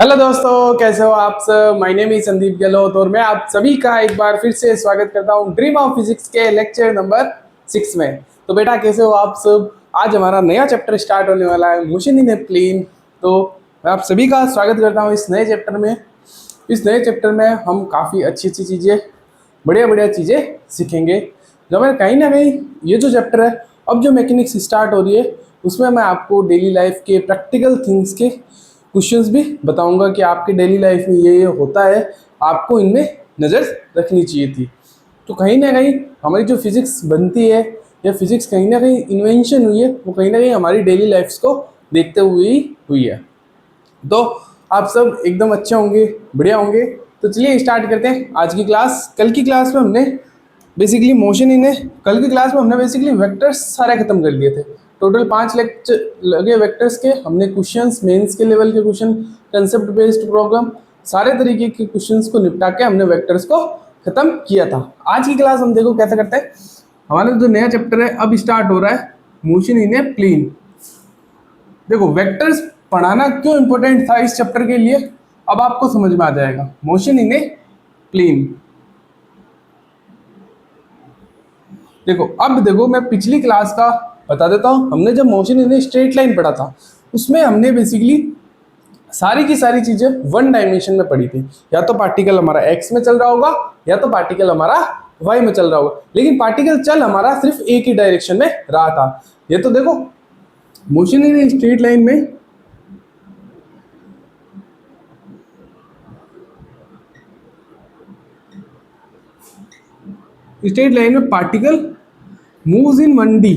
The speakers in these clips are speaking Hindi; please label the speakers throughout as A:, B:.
A: हेलो दोस्तों, कैसे हो आप सब। My name is Sandeep Gehlot और मैं आप सभी का एक बार फिर से स्वागत करता हूं ड्रीम ऑफ फिजिक्स के लेक्चर नंबर 6 में। तो बेटा कैसे हो आप सब। आज हमारा नया चैप्टर स्टार्ट होने वाला है, मोशन इन ए प्लेन। तो मैं आप सभी का स्वागत करता हूं इस नए चैप्टर में। इस नए चैप्टर में हम काफ़ी अच्छी अच्छी चीज़ें, बढ़िया बढ़िया चीज़ें सीखेंगे। जो मैं कहीं ना कहीं ये जो चैप्टर है, अब जो मैकेनिक्स स्टार्ट हो रही है, उसमें मैं आपको डेली लाइफ के प्रैक्टिकल थिंग्स के क्वेश्चंस भी बताऊंगा कि आपके डेली लाइफ में ये होता है, आपको इनमें नज़र रखनी चाहिए थी। तो कहीं ना कहीं हमारी जो फिज़िक्स बनती है या फिज़िक्स कहीं ना कहीं इन्वेंशन हुई है, वो कहीं ना कहीं हमारी डेली लाइफ्स को देखते हुए ही हुई है। तो आप सब एकदम अच्छे होंगे, बढ़िया होंगे। तो चलिए स्टार्ट करते हैं आज की क्लास। कल की क्लास में हमने बेसिकली मोशन इन है, कल की क्लास में हमने बेसिकली वेक्टर्स सारे खत्म कर दिए थे। टोटल 5 लेक्चर लगे वेक्टर्स के। हमने क्वेश्चंस, मेंस के लेवल के क्वेश्चन, कंसेप्ट बेस्ड प्रॉब्लम, सारे तरीके के क्वेश्चंस को निपटा के हमने वेक्टर्स को खत्म किया था। आज की क्लास हम देखो कैसे करते हैं। हमारा जो नया चैप्टर है अब स्टार्ट हो रहा है, मोशन इन ए प्लेन। देखो वेक्टर्स पढ़ाना क्यों इंपॉर्टेंट था इस चैप्टर के लिए, अब आपको समझ में आ जाएगा। मोशन इन ए प्लेन, देखो अब देखो मैं पिछली क्लास का बता देता हूँ। हमने जब मोशन इन स्ट्रेट लाइन पढ़ा था, उसमें हमने बेसिकली सारी की सारी चीजें वन डायमेंशन में पढ़ी थी। या तो पार्टिकल हमारा एक्स में चल रहा होगा, या तो पार्टिकल हमारा वाई में चल रहा होगा, लेकिन पार्टिकल चल हमारा सिर्फ एक ही डायरेक्शन में रहा था। ये तो देखो मोशन इन स्ट्रेट लाइन में particle moves in 1D।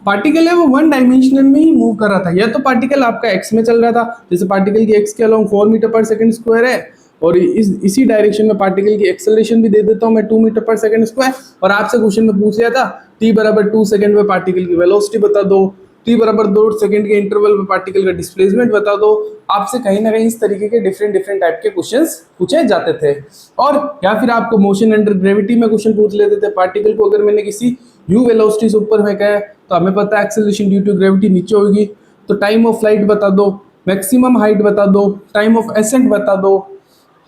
A: Particle है वो वन डायमेंशनल में ही मूव कर रहा था। या तो पार्टिकल आपका एक्स में चल रहा था, जैसे पार्टिकल की एक्स के अलोंग 4 मीटर पर सेकंड स्क्वायर है, और इसी डायरेक्शन में पार्टिकल की एक्सेलरेशन भी दे देता हूं मैं 2 मीटर पर सेकंड स्क्वायर। और आपसे क्वेश्चन में पूछ लिया था t बराबर 2 सेकंड में पार्टिकल की वेलोसिटी बता दो, t बराबर 2 सेकंड के इंटरवल में पार्टिकल का डिस्प्लेसमेंट बता दो। आपसे कहीं ना कहीं इस तरीके के डिफरेंट डिफरेंट टाइप के क्वेश्चंस पूछे जाते थे। और या फिर आपको मोशन अंडर ग्रेविटी में क्वेश्चन पूछ लेते थे। पार्टिकल को अगर मैंने किसी u वेलोसिटी से ऊपर फेंका है, तो हमें पता है एक्सेलरेशन ड्यू टू ग्रेविटी नीचे होगी, तो टाइम ऑफ फ्लाइट बता दो, मैक्सिमम हाइट बता दो, टाइम ऑफ एसेंट बता दो,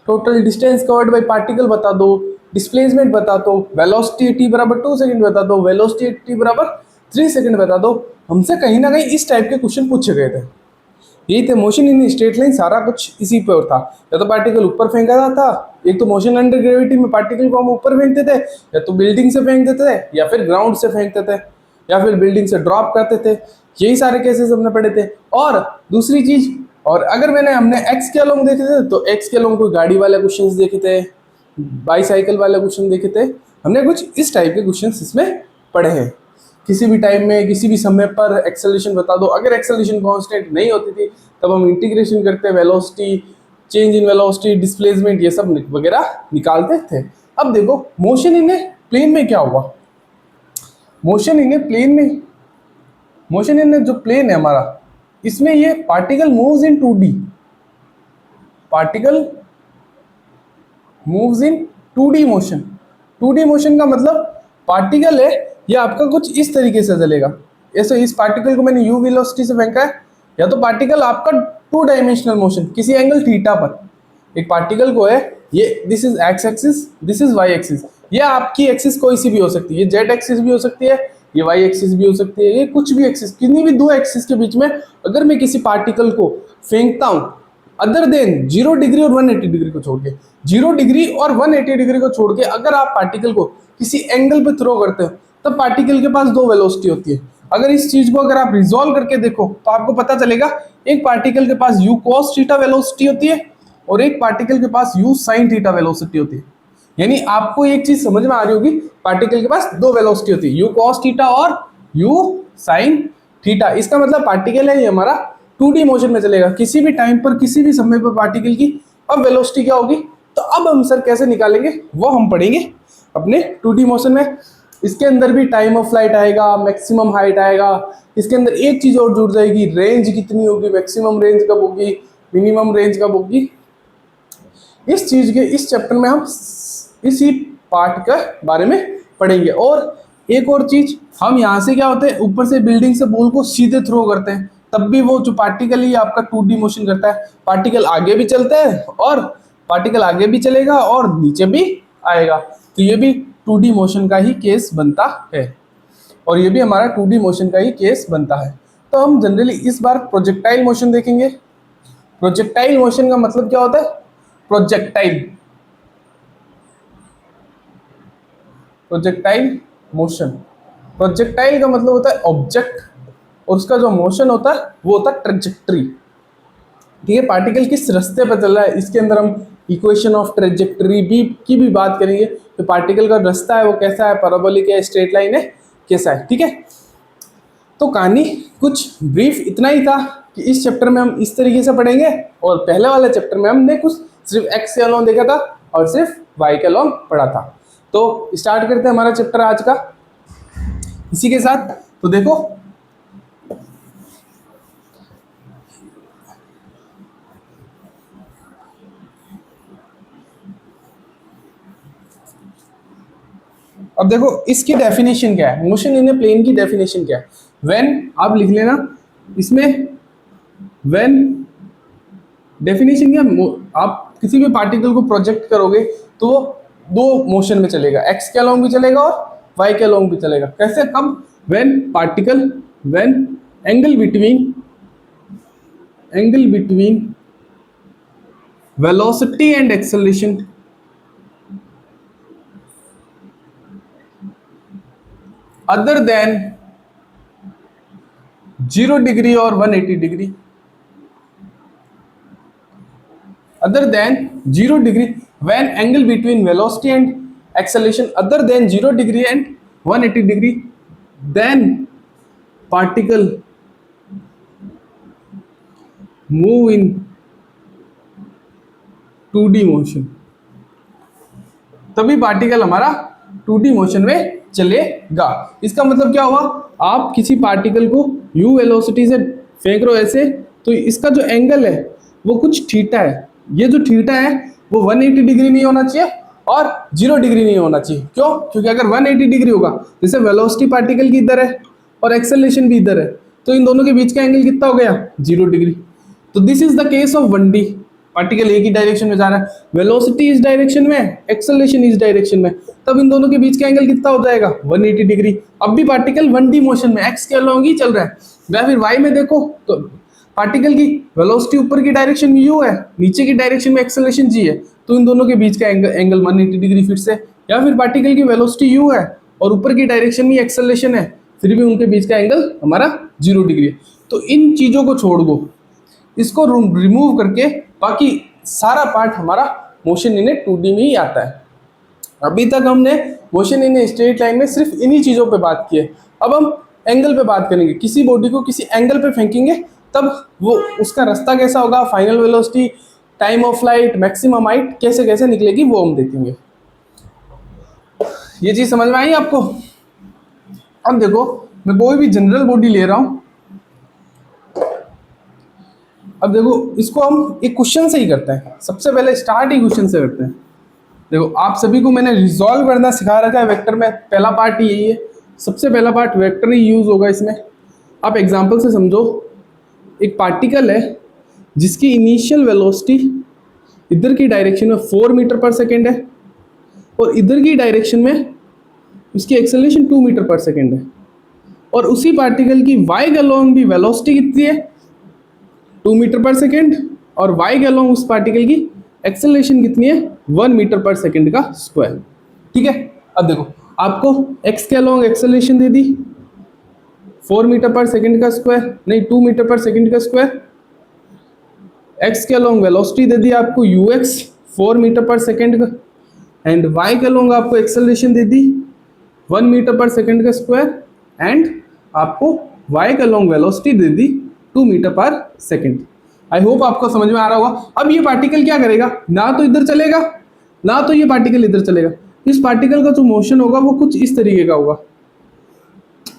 A: total distance covered by particle बता दो, डिस्प्लेसमेंट बता दो, वेलोसिटी t बराबर 2 सेकंड बता दो, वेलोसिटी t बराबर 3 सेकंड बता दो। हमसे कहीं ना कहीं इस टाइप के क्वेश्चन पूछे गए थे। यही थे मोशन इन स्ट्रेट लाइन, सारा कुछ इसी पे था। या तो पार्टिकल ऊपर फेंका जाता, एक तो मोशन अंडर ग्रेविटी में पार्टिकल को हम ऊपर फेंकते थे, या तो बिल्डिंग से फेंक देते थे, या फिर ग्राउंड से फेंकते थे, या फिर बिल्डिंग से ड्रॉप करते थे। यही सारे केसेस हमने पढ़े थे। और दूसरी चीज, और अगर हमने एक्स के अलोंग देखे थे, तो एक्स के अलोंग कोई गाड़ी वाले क्वेश्चंस देखे थे, बाईसाइकिल वाले क्वेश्चन देखे थे। हमने कुछ इस टाइप के क्वेश्चंस इसमें पढ़े हैं। किसी भी टाइम में किसी भी समय पर एक्सेलरेशन बता दो। अगर एक्सेलरेशन कांस्टेंट नहीं होती थी, तब हम इंटीग्रेशन करते, velocity, change in velocity, displacement, ये सब वगैरह निकालते थे। अब देखो मोशन इन ए प्लेन में क्या हुआ। मोशन इन ए प्लेन में, मोशन इन जो प्लेन है हमारा, इसमें ये particle moves in 2D। Particle moves in 2D motion. 2D motion का मतलब पार्टिकल है ये आपका कुछ इस तरीके से चलेगा। ऐसे इस पार्टिकल को मैंने u वेलोसिटी से फेंका है, या तो पार्टिकल आपका 2 डायमेंशनल मोशन किसी एंगल थीटा पर, एक पार्टिकल को है ये, this is X axis, this is Y axis. ये आपकी एक्सिस कोई सी भी हो सकती है, ये जेड एक्सिस भी हो सकती है, ये वाई एक्सिस भी हो सकती है, ये कुछ भी एक्सिस, किन्हीं भी दो एक्सिस के बीच में अगर मैं किसी पार्टिकल को फेंकता हूं, अदर देन 0 डिग्री और 180 डिग्री को छोड़ के, 0 डिग्री और 180 डिग्री को छोड़ के अगर आप पार्टिकल को किसी एंगल पे थ्रो करते हो, तब पार्टिकल के पास 2 वेलोसिटी होती है। अगर इस चीज को अगर आप रिजॉल्व करके देखो, तो आपको पता चलेगा एक पार्टिकल के पास u cos थीटा वेलोसिटी होती है, और एक पार्टिकल के पास u sin थीटा वेलोसिटी होती है। यानी आपको एक चीज समझ में आ रही होगी, पार्टिकल के पास 2 वेलोसिटी होती है, u cos थीटा और u sin थीटा। इसका मतलब पार्टिकल है ये हमारा 2D मोशन में चलेगा। किसी भी टाइम पर, किसी भी समय पर पार्टिकल की अब वेलोसिटी क्या होगी, तो अब हम सर कैसे निकालेंगे वो हम पढ़ेंगे अपने 2D मोशन में। इसके अंदर भी टाइम ऑफ फ्लाइट आएगा, मैक्सिमम हाइट आएगा। इसके अंदर एक चीज और जुड़ जाएगी, रेंज कितनी होगी, मैक्सिमम रेंज कब होगी, मिनिमम रेंज कब होगी। इस चीज के इस चैप्टर में हम इसी पार्ट के बारे में पढ़ेंगे। और एक और चीज, हम यहाँ से क्या होते हैं ऊपर से बिल्डिंग से बॉल को सीधे थ्रो करते हैं, तब भी वो जो पार्टिकल ही आपका 2D मोशन करता है, पार्टिकल आगे भी चलता है और पार्टिकल आगे भी चलेगा और नीचे भी आएगा, तो ये भी 2D मोशन का ही केस बनता है, और ये भी हमारा 2D मोशन का ही केस बनता है। तो हम जनरली इस बार प्रोजेक्टाइल मोशन देखेंगे। प्रोजेक्टाइल मोशन का मतलब क्या होता है? प्रोजेक्टाइल, प्रोजेक्टाइल मोशन, प्रोजेक्टाइल का मतलब होता है ऑब्जेक्ट, और उसका जो मोशन होता है वो होता है ट्रेजेक्ट्री। ठीक है, पार्टिकल किस रास्ते पर चल रहा है, इसके अंदर हम इक्वेशन ऑफ ट्रेजेक्ट्री की भी बात करेंगे, तो पार्टिकल का रास्ता है वो कैसा है, पैराबोलिक है, स्ट्रेट लाइन है, कैसा है। ठीक है, तो कहानी कुछ ब्रीफ इतना ही था कि इस चैप्टर में हम इस तरीके से पढ़ेंगे, और पहले वाले चैप्टर में हमने कुछ सिर्फ एक्स के अलोंग देखा था और सिर्फ वाई के अलोंग पढ़ा था। तो स्टार्ट करते हैं हमारा चैप्टर आज का इसी के साथ। तो देखो, अब देखो इसकी डेफिनेशन क्या है, मोशन इन ए प्लेन की डेफिनेशन क्या है। व्हेन, आप लिख लेना इसमें, व्हेन डेफिनेशन क्या, आप किसी भी पार्टिकल को प्रोजेक्ट करोगे तो वो दो मोशन में चलेगा, एक्स के अलोंग भी चलेगा और वाई के अलोंग भी चलेगा। कैसे, कब? When particle, when angle between velocity and acceleration other than 0 degree or 180 degree, other than 0 degree, when angle between velocity and acceleration other than 0 degree and 180 degree, then particle move in 2D motion, तभी पार्टिकल हमारा 2D मोशन में चलेगा। इसका मतलब क्या हुआ, आप किसी पार्टिकल को u वेलोसिटी से फेंक रहे हो ऐसे, तो इसका जो एंगल है वो कुछ थीटा है, ये जो थीटा है वो 180 डिग्री नहीं होना चाहिए और 0 डिग्री नहीं होना चाहिए। क्यों? क्योंकि अगर 180 डिग्री होगा, जैसे वेलोसिटी पार्टिकल की इधर है और एक्सेलरेशन भी इधर है, तो इन दोनों के बीच का एंगल कितना हो गया? 0 डिग्री। तो this is the case of 1D, particle एक ही डायरेक्शन में जा रहा है, वेलोसिटी इस डायरेक्शन में, एक्सेलरेशन इस डायरेक्शन में, तब इन दोनों के बीच का एंगल कितना हो जाएगा? 180 डिग्री। अब भी पार्टिकल 1D मोशन में एक्स के अलोंग ही चल रहा है। या फिर वाई में देखो तो पार्टिकल की वेलोसिटी ऊपर की डायरेक्शन में u है, नीचे की डायरेक्शन में एक्सेलरेशन g है, तो इन दोनों के बीच का एंगल 180 डिग्री फिर से। या फिर पार्टिकल की वेलोसिटी u है और ऊपर की डायरेक्शन में एक्सेलरेशन है, फिर भी उनके बीच का एंगल हमारा 0 डिग्री है। तो इन चीज़ों को छोड़ दो, इसको रिमूव करके बाकी सारा पार्ट हमारा मोशन इन ए 2D में ही आता है। अभी तक हमने motion in a straight line में सिर्फ इन्हीं चीज़ों पे बात की है। अब हम एंगल पे बात करेंगे, किसी बॉडी को किसी एंगल पे फेंकेंगे तब वो उसका रास्ता कैसा होगा, final velocity, time of flight, maximum height कैसे कैसे निकलेगी वो हम देखेंगे। ये चीज़ समझ में आई आपको? अब देखो, मैं कोई भी जनरल बॉडी ले रहा हूँ, अब देखो इसको हम एक क्वेश्चन से ही करते हैं, सबसे पहले स्टार्ट ही क्वेश्चन से करते हैं। देखो आप सभी को मैंने रिजॉल्व करना सिखा रखा है वेक्टर में, पहला पार्ट यही है, सबसे पहला पार्ट वेक्टर ही यूज होगा इसमें। आप एग्जांपल से समझो, एक पार्टिकल है जिसकी इनिशियल वेलोसिटी इधर की डायरेक्शन में 4 मीटर पर सेकेंड है और इधर की डायरेक्शन में उसकी एक्सेलरेशन 2 मीटर पर सेकेंड है, और उसी पार्टिकल की वाई के अलोंग भी वेलोसिटी कितनी है? 2 मीटर पर सेकेंड, और वाई के अलोंग उस पार्टिकल की एक्सेलरेशन कितनी है? 1 मीटर पर सेकेंड का स्क्वायर। ठीक है, अब देखो आपको एक्स के अलोंग एक्सेलरेशन दे दी 4 मीटर पर सेकेंड का स्क्वायर, नहीं 2 मीटर पर सेकेंड का स्क्वायर, एक्स के अलोंग वेलोसिटी दे दी आपको ux 4 मीटर पर सेकेंड का, एंड वाई के अलोंग आपको एक्सेलरेशन दे दी 1 मीटर पर सेकेंड का स्क्वायर, एंड आपको वाई के अलोंग वेलोसिटी दे दी 2 मीटर पर सेकेंड। आई होप आपको समझ में आ रहा होगा। अब ये पार्टिकल क्या करेगा, ना तो इधर चलेगा ना तो ये पार्टिकल इधर चलेगा। इस पार्टिकल का जो मोशन होगा वो कुछ इस तरीके का होगा,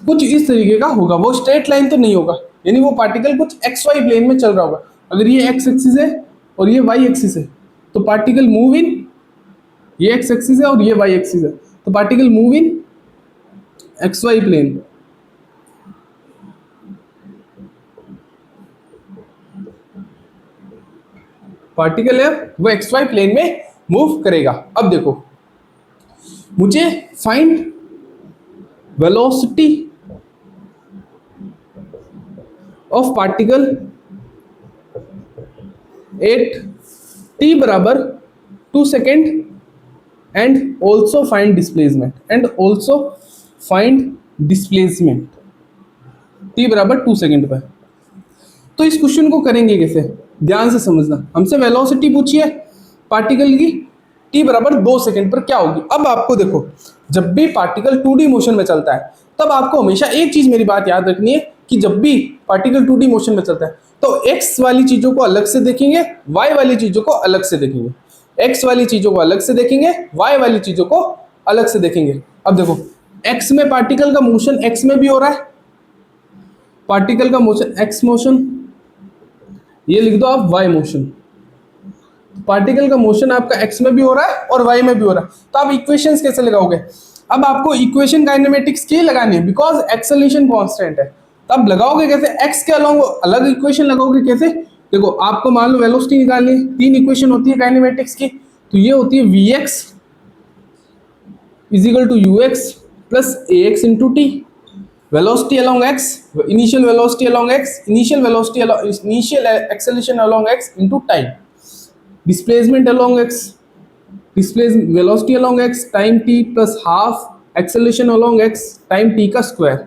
A: कुछ इस तरीके का होगा, वो स्ट्रेट लाइन तो नहीं होगा, यानी वो पार्टिकल कुछ एक्स वाई प्लेन में चल रहा होगा। अगर ये एक्स एक्सिस है और ये वाई एक्सिस है तो पार्टिकल मूव इन, ये एक्स एक्सिस है और ये वाई एक्सिस है तो particle move in X Y plane, particle है वो एक्स वाई प्लेन में मूव करेगा। अब देखो मुझे find velocity of particle at T बराबर 2 second and also find displacement T बराबर 2 सेकेंड पर। तो इस क्वेश्चन को करेंगे कैसे, ध्यान से समझना। हमसे वेलोसिटी पूछी है पार्टिकल की टी बराबर 2 सेकेंड पर क्या होगी। अब आपको देखो जब भी पार्टिकल 2D मोशन में चलता है तब आपको हमेशा एक चीज मेरी बात याद रखनी है कि जब भी पार्टिकल 2D मोशन में चलता है तो एक्स वाली चीजों को अलग से देखेंगे, वाई वाली चीजों को अलग से देखेंगे, एक्स वाली चीजों को अलग से देखेंगे, वाई वाली चीजों को अलग से देखेंगे। अब देखो एक्स में पार्टिकल का मोशन एक्स में भी हो रहा है, पार्टिकल का मोशन एक्स मोशन, ये लिख दो आप वाई मोशन। पार्टिकल का मोशन आपका एक्स में भी हो रहा है और वाई में भी हो रहा है। तो आप इक्वेशंस कैसे लगाओगे, अब आपको इक्वेशन काइनेमेटिक्स की लगानी है बिकॉज एक्सेलरेशन कांस्टेंट है। तो आप लगाओगे कैसे, एक्स के अलोंग अलग इक्वेशन लगाओगे कैसे। देखो आपको मान लो वेलोसिटी निकालनी है, 3 इक्वेशन होती है काइनेमेटिक्स की। तो ये होती है V X is equal to you X plus A X into T. Velocity along x, initial velocity along x, initial acceleration along x into time, displacement along x, velocity along x time t plus half acceleration along x time t का स्क्वायर,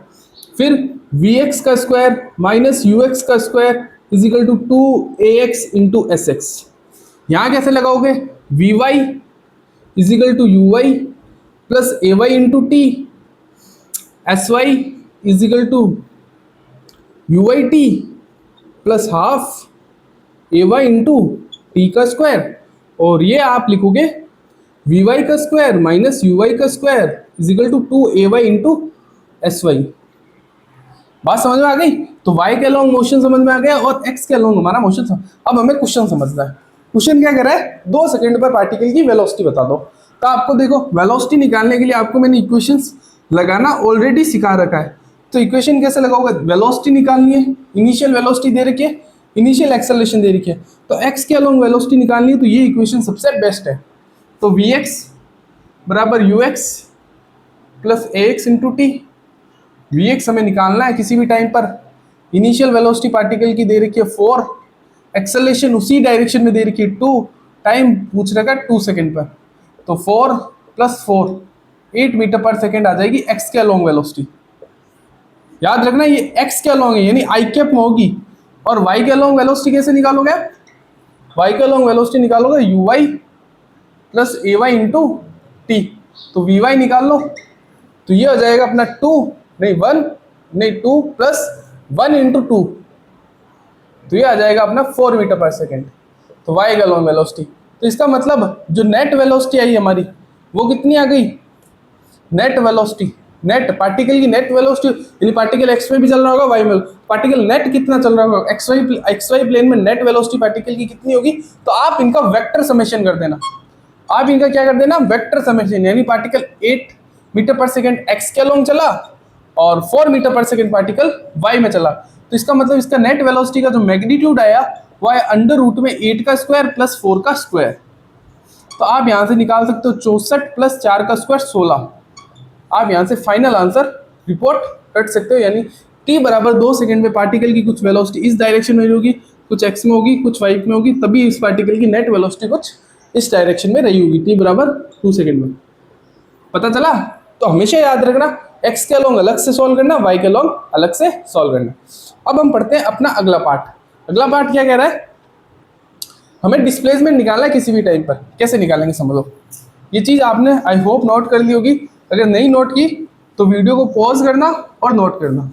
A: फिर vx का स्क्वायर माइनस ux का square is equal to 2ax into S X. यहाँ कैसे लगाओगे, vy is equal to uy plus ay into T, sy is equal to U I T plus half A Y into T का स्क्वायर, और ये आप लिखोगे वी वाई का स्क्वायर माइनस यू वाई का square is equal to 2ay into S Y. बात समझ में आ गई। तो y के अलोंग मोशन समझ में आ गया और x के अलोंग हमारा मोशन समझ। अब हमें क्वेश्चन समझना है। क्वेश्चन क्या कह रहा है, 2 सेकंड पर पार्टिकल की वेलोसिटी बता दो। तो आपको देखो वेलोसिटी निकालने के लिए आपको मैंने इक्वेशंस लगाना ऑलरेडी सिखा रखा है। तो इक्वेशन कैसे लगाओगे, वेलोसिटी निकालनी है, इनिशियल वेलोसिटी दे रखी है, इनिशियल एक्सेलरेशन दे रखी है, तो x के अलोंग वेलोसिटी निकालनी है। तो ये इक्वेशन सबसे बेस्ट है। तो वी एक्स बराबर U X plus A X into T. V X हमें निकालना है किसी भी टाइम पर, इनिशियल वेलोसिटी पार्टिकल की दे रखी है 4, एक्सेलरेशन उसी डायरेक्शन में दे रखी है 2, टाइम पूछ रखा है 2 सेकेंड पर। तो 4 प्लस 4 8 मीटर पर सेकेंड आ जाएगी x के अलोंग वेलोसिटी। याद रखना ये x के अलोंग है यानी आई कैप में होगी। और y के अलोंग वेलोसिटी कैसे निकालोगे, y के अलोंग वेलोसिटी निकालोगे U Y plus A Y into T. तो वी वाई निकाल लो, तो ये हो जाएगा अपना 2 प्लस 1 इंटू 2, तो ये आ जाएगा अपना 4 मीटर पर सेकेंड। तो y के अलोंग वेलोसिटी, तो इसका मतलब जो नेट वेलोसिटी आई हमारी वो कितनी आ गई, नेट वेलोसिटी, नेट पार्टिकल की नेट वेलोसिटी यानी पार्टिकल एक्स में भी चल रहा होगा वाई में, पार्टिकल नेट कितना चल रहा होगा एक्स वाई प्लेन में, नेट वेलोसिटी पार्टिकल की कितनी होगी। तो आप इनका वेक्टर समेशन कर देना, आप इनका क्या कर देना, वेक्टर समेशन, यानी पार्टिकल 8 मीटर पर सेकेंड एक्स के अलोंग चला और 4 मीटर पर सेकेंड पार्टिकल वाई में चला। तो इसका मतलब इसका नेट वेलोसिटी का जो मैग्नीट्यूड आया वो है अंडर रूट में 8 का स्क्वायर प्लस 4 का स्क्वायर। तो आप यहाँ से निकाल सकते हो 64 प्लस 4 का स्क्वायर 16। आप यहाँ से फाइनल आंसर रिपोर्ट कर सकते हो, यानी t बराबर 2 सेकेंड में पार्टिकल की कुछ वेलोसिटी इस डायरेक्शन में होगी, कुछ x में होगी, कुछ y में होगी, तभी इस पार्टिकल की नेट वेलोसिटी कुछ इस डायरेक्शन में रही होगी, t बराबर 2 सेकेंड में। पता चला। तो हमेशा याद रखना x के अलोंग अलग से सॉल्व करना, y के अलोंग अलग से सॉल्व करना। अब हम पढ़ते हैं अपना अगला पार्ट। अगला पार्ट क्या कह रहा है, हमें डिस्प्लेसमेंट निकालना है किसी भी टाइम पर। कैसे निकालेंगे समझो, ये चीज़ आपने आई होप नोट कर ली होगी। अगर नहीं नोट की तो वीडियो को पॉज करना और नोट करना।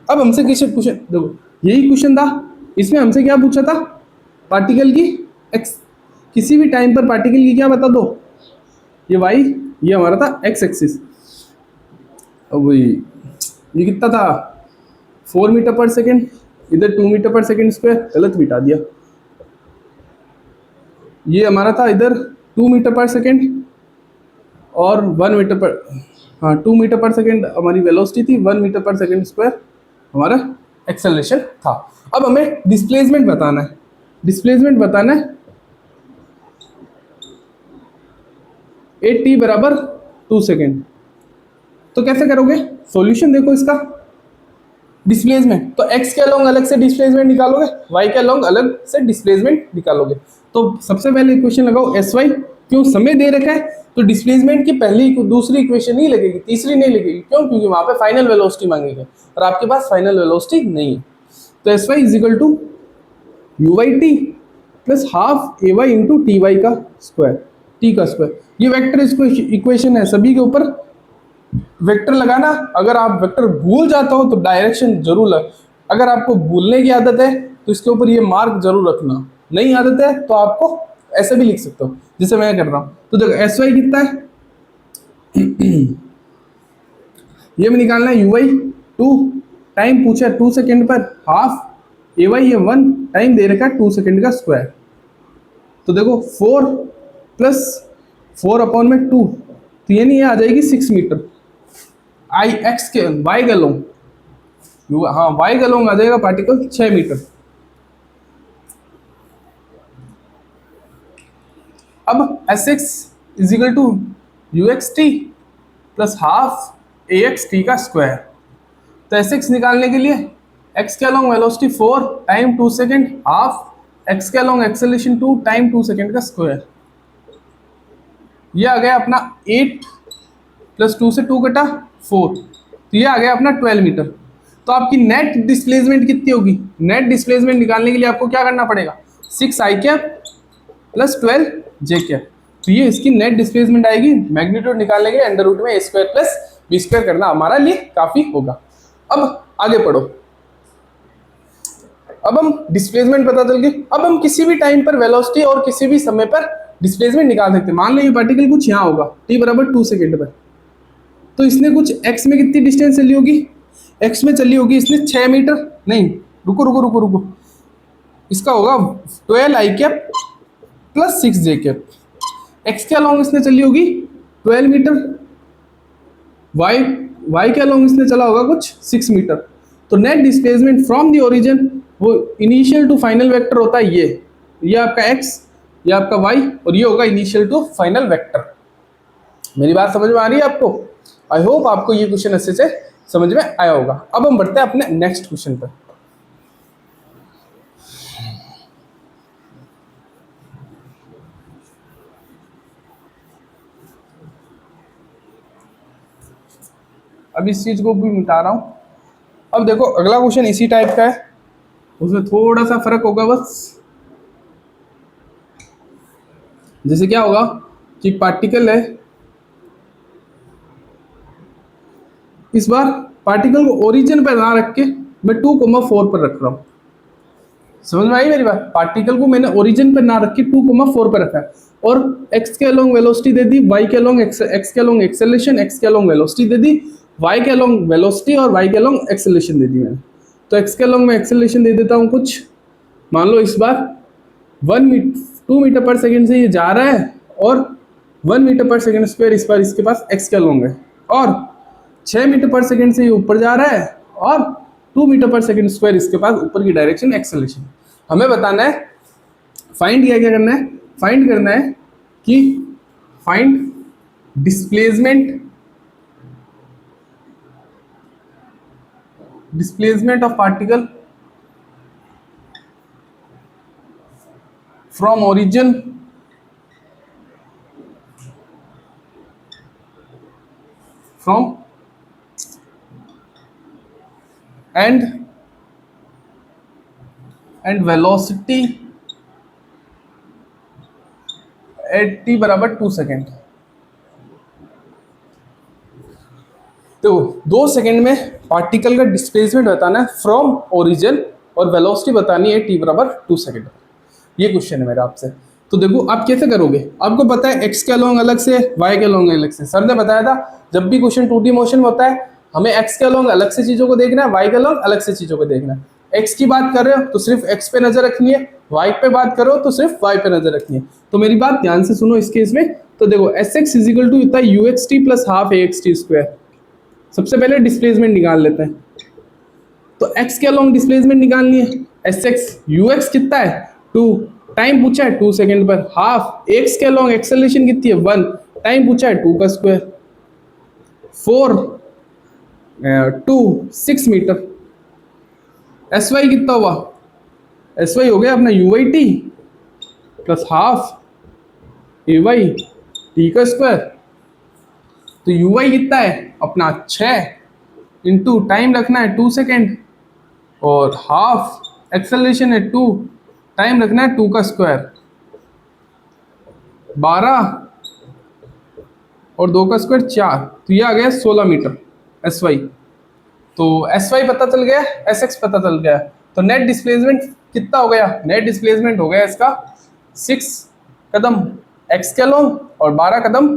A: अब हमसे क्वेश्चन पूछे, देखो यही क्वेश्चन था, इसमें हमसे क्या पूछा था, पार्टिकल की एक्स, किसी भी टाइम पर पार्टिकल की क्या बता दो, ये वाई, ये हमारा था एक्स एक्सिस। अब वही ये कितना था 4 मीटर पर सेकेंड, इधर 2 मीटर पर सेकेंड स्क्वायर, गलत मिटा दिया। ये हमारा था इधर 2 मीटर पर सेकेंड और 1 मीटर पर, हाँ 2 मीटर पर सेकेंड हमारी वेलोसिटी थी, 1 मीटर पर सेकेंड स्क्वायर हमारा एक्सेलरेशन था। अब हमें डिस्प्लेसमेंट बताना है, डिस्प्लेसमेंट बताना है 8t बराबर 2 सेकेंड। तो कैसे करोगे, सॉल्यूशन देखो इसका, डिस्प्लेसमेंट तो x के अलोंग अलग से डिस्प्लेसमेंट निकालोगे, y के अलोंग अलग से डिस्प्लेसमेंट निकालोगे। तो सबसे पहले इक्वेशन लगाओ sy, क्यों समय दे रखा है तो डिस्प्लेसमेंट की पहली दूसरी इक्वेशन नहीं लगेगी, तीसरी नहीं लगेगी, क्यों, क्योंकि वहां पे फाइनल वेलोसिटी मांगेगी और आपके पास फाइनल वेलोसिटी नहीं है। तो sy is equal to U by T plus half A Y into T Y का स्क्वायर, टी का स्क्वायर। ये वेक्टर इक्वेशन है, सभी के ऊपर वेक्टर लगाना। अगर आप वेक्टर भूल जाता हो तो डायरेक्शन जरूर लग, अगर आपको भूलने की आदत है तो इसके ऊपर ये मार्क जरूर रखना, नहीं आदत है तो आपको ऐसे भी लिख सकते हो जैसे मैं कर रहा हूँ। तो देखो एस वाई कितना है ये भी निकालना है, यू वाई 2 टाइम पूछा 2 सेकेंड पर, हाफ ए वाई ये 1 टाइम दे रखा है 2 सेकेंड का स्क्वायर। तो देखो 4 प्लस 4 अपॉन में 2, तो ये नहीं आ जाएगी 6 मीटर। आई एक्स के वाई का लॉन्ग, हाँ वाई का लॉन्ग आ जाएगा पार्टिकल 6 मीटर। अब S x is equal to you x T plus half A x T का स्क्वायर। तो एस एक्स निकालने के लिए एक्स के along velocity 4 time 2 second, half X के अलोंग एक्सेलरेशन 2 टाइम 2 सेकेंड का स्क्वायर। ये आ गया अपना 8 प्लस 2 से 2 कटा 4, तो ये आ गया अपना 12 मीटर। तो आपकी नेट डिस्प्लेसमेंट कितनी होगी, नेट डिस्प्लेसमेंट निकालने के लिए आपको क्या करना पड़ेगा, 6 आई कैप प्लस 12 जे कैप। तो ये इसकी नेट डिस्प्लेसमेंट आएगी। मैग्नीट्यूड निकालने के लिए अंडर रूट में ए स्क्वायर प्लस बी स्क्वायर करना हमारा लिए काफी होगा। अब आगे पढ़ो, अब हम डिस्प्लेसमेंट पता चल गई। अब हम किसी भी टाइम पर वेलोसिटी और किसी भी समय पर डिस्प्लेसमेंट निकाल सकते हैं। मान लो ये पार्टिकल कुछ यहाँ होगा t बराबर 2 सेकेंड पर, तो इसने कुछ x में कितनी डिस्टेंस चली होगी, x में चली होगी इसने 6 मीटर, नहीं रुको रुको रुको रुको, इसका होगा 12 आई कैप प्लस 6 जे कैप। x के अलोंग इसने चली होगी 12 मीटर, y के अलोंग इसने चला होगा कुछ 6 मीटर। तो net displacement from the origin, वो इनिशियल टू फाइनल वेक्टर होता है ये आपका x, ये आपका y और ये होगा इनिशियल टू फाइनल वेक्टर। मेरी बात समझ में आ रही है आपको? आई होप आपको ये क्वेश्चन अच्छे से समझ में आया होगा। अब हम बढ़ते हैं अपने नेक्स्ट क्वेश्चन पर। अब इस चीज को भी मिटा रहा हूं। अब देखो अगला क्वेश्चन इसी टाइप का है, उसमें थोड़ा सा फर्क होगा बस। जैसे क्या होगा कि पार्टिकल है, इस बार पार्टिकल को ओरिजिन पर ना रख के मैं 2,4 पर रख रहा हूं। समझ में आई मेरी बात? पार्टिकल को मैंने ओरिजिन पर ना रख के 2,4 पर रखा है और x के अलोंग वेलोसिटी दे दी, y के अलोंग x के अलोंग एक्सेलरेशन, x के अलोंग वेलोसिटी दे दी, y के अलोंग वेलोसिटी और y के अलोंग एक्सेलरेशन दे दी मैंने। तो x के अलोंग मैं एक्सेलरेशन दे देता हूँ कुछ, मान लो इस बार 2 मीटर पर सेकेंड से ये जा रहा है और 1 मीटर पर सेकेंड स्क्वायर इस बार इसके पास x के अलोंग है, और 6 मीटर पर सेकेंड से ये ऊपर जा रहा है और 2 मीटर पर सेकेंड स्क्वायर इसके पास ऊपर की डायरेक्शन एक्सेलरेशन। हमें बताना है, फाइंड क्या करना है, फाइंड करना है कि find displacement of particle from origin and velocity at t बराबर 2 सेकेंड। तो 2 सेकेंड में पार्टिकल का डिस्प्लेसमेंट बताना है फ्रॉम ओरिजिन और वेलोसिटी बतानी है t बराबर 2 सेकेंड। ये क्वेश्चन है मेरा आपसे। तो देखो आप कैसे करोगे, आपको पता है x के अलोंग अलग से, y के अलोंग अलग से। सर ने बताया था जब भी क्वेश्चन 2D मोशन में होता है हमें x के अलोंग अलग से चीजों को देखना है, y के अलोंग अलग से चीजों को देखना है। x की बात कर रहे हो तो सिर्फ x पे नजर रखनी है, y पे बात करो तो सिर्फ y पे नजर रखनी है। तो मेरी बात ध्यान से सुनो इस केस में। तो देखो s x is equal to इतना u x T plus half ए एक्स टी स्क्वायर। सबसे पहले डिस्प्लेसमेंट निकाल लेते हैं। तो x के अलोंग डिस्प्लेसमेंट निकालनी है। एस एक्स यू एक्स कितना है 2, टाइम पूछा है 2 सेकेंड पर, हाफ x के अलोंग एक्सेलरेशन कितनी है 1, टाइम पूछा है 2 का स्क्वायर, 6 मीटर। एस वाई कितना हुआ, एस वाई हो गया अपना U Y T plus half ए वाई टी का स्क्वायर। तो यू वाई कितना है अपना 6 इंटू टाइम रखना है 2 सेकेंड और हाफ एक्सेलरेशन है 2, टाइम रखना है 2 का स्क्वायर, 12 और 2 का स्क्वायर 4। तो ये आ गया 16 मीटर एस वाई। तो एस वाई पता चल गया, एस एक्स पता चल गया। तो नेट डिस्प्लेसमेंट कितना हो गया, नेट डिस्प्लेसमेंट हो गया इसका 6 कदम एक्स के अलोंग और 12 कदम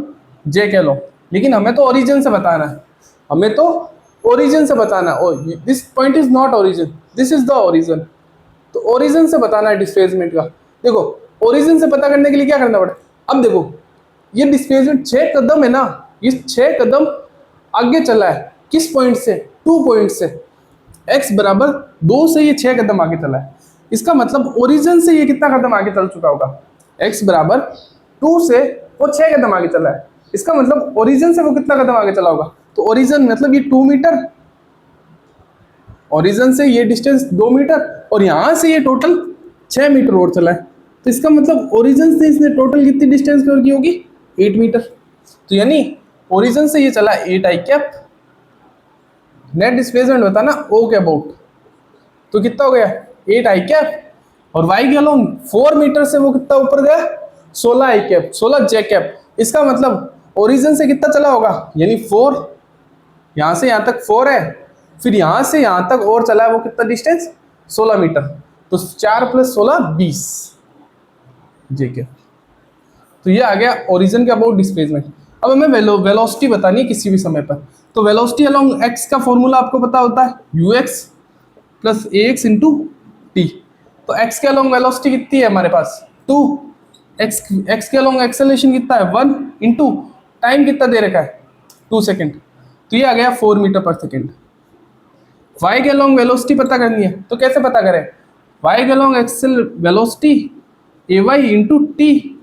A: जे के अलोंग। लेकिन हमें तो ओरिजिन से बताना है, हमें तो ओरिजिन से बताना है। This point is not origin, this is the origin. तो ओरिजिन से बताना है डिस्प्लेसमेंट का। देखो ओरिजिन से पता करने के लिए क्या करना पड़े, अब देखो ये डिस्प्लेसमेंट 6 कदम है ना, ये 6 कदम आगे चला है किस पॉइंट से, 2 पॉइंट से। x बराबर 2 से ये 6 कदम आगे चला है। इसका मतलब ओरिजिन से ये कितना कदम आगे चल चुका होगा, x बराबर 2 से वो 6 कदम आगे चला है। इसका मतलब ओरिजिन से वो कितना कदम आगे चला होगा। तो ओरिजिन मतलब ये 2 मीटर, ओरिजिन से ये डिस्टेंस 2 मीटर और यहां से ये टोटल 6 मीटर और चला है। तो इसका मतलब ओरिजिन से इसने टोटल कितनी डिस्टेंस कवर की होगी 8 मीटर। तो यानी ओरिजिन से ये चला 8 आई कैप। नेट डिस्प्लेसमेंट बताना ओ के अबाउट, तो कितना हो गया 8 आई कैप और वाई के अलोंग 4 मीटर से वो कितना ऊपर गया 16 आई कैप, 16 जे कैप। इसका मतलब ओरिजिन से कितना चला होगा, यानी 4, यहाँ से यहाँ तक 4 है, फिर यहाँ से यहाँ तक और चला है वो कितना डिस्टेंस 16 मीटर। तो 4 + 16 20 जे कैप। तो ये आ गया ओरिजिन के अबाउट डिस्प्लेसमेंट। अब हमें वेलोसिटी बतानी है किसी भी समय पर। तो वेलोसिटी अलोंग एक्स का फॉर्मूला आपको पता होता है you X plus A X into T. तो एक्स के अलोंग वेलोसिटी कितनी है हमारे पास 2, एक्स के अलोंग एक्सेलरेशन कितना है 1 इंटू टाइम कितना दे रखा है 2 सेकेंड। तो ये आ गया 4 मीटर पर सेकेंड। वाई के अलोंग वेलोसिटी पता करनी है, तो कैसे पता करें, वाई के अलोंग एक्सेल वेलोसिटी ए वाई इंटू टी।